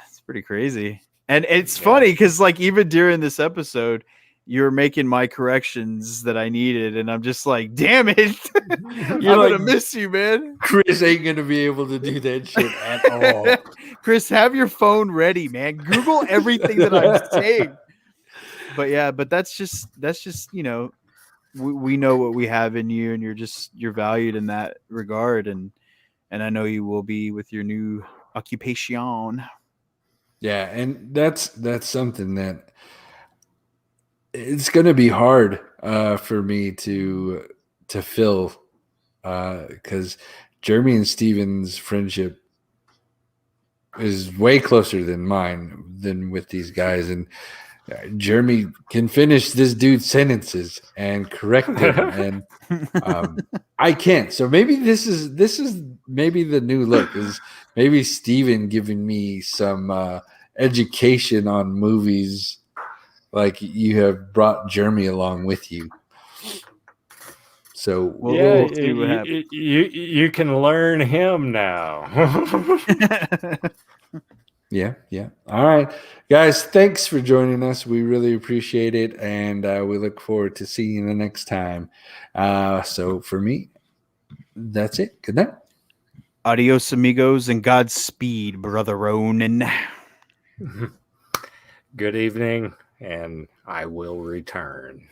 it's pretty crazy. And it's funny because like even during this episode, you're making my corrections that I needed, and I'm just like, damn it. I'm gonna miss you, man. Chris ain't gonna be able to do that shit at all. Chris, have your phone ready, man. Google everything that I'm saying. But yeah, but that's just you know, we know what we have in you, and you're valued in that regard, and I know you will be with your new occupation. Yeah, and that's something that it's going to be hard for me to fill because Jeremy and Steven's friendship is way closer than mine than with these guys, and Jeremy can finish this dude's sentences and correct them, and I can't. So maybe this is maybe the new look is maybe Steven giving me some education on movies. Like you have brought Jeremy along with you. So we'll see what happens. You can learn him now. Yeah. All right, guys, thanks for joining us. We really appreciate it, and we look forward to seeing you the next time. So for me, that's it. Good night. Adios, amigos, and Godspeed, Brother Ronan. Good evening. And I will return.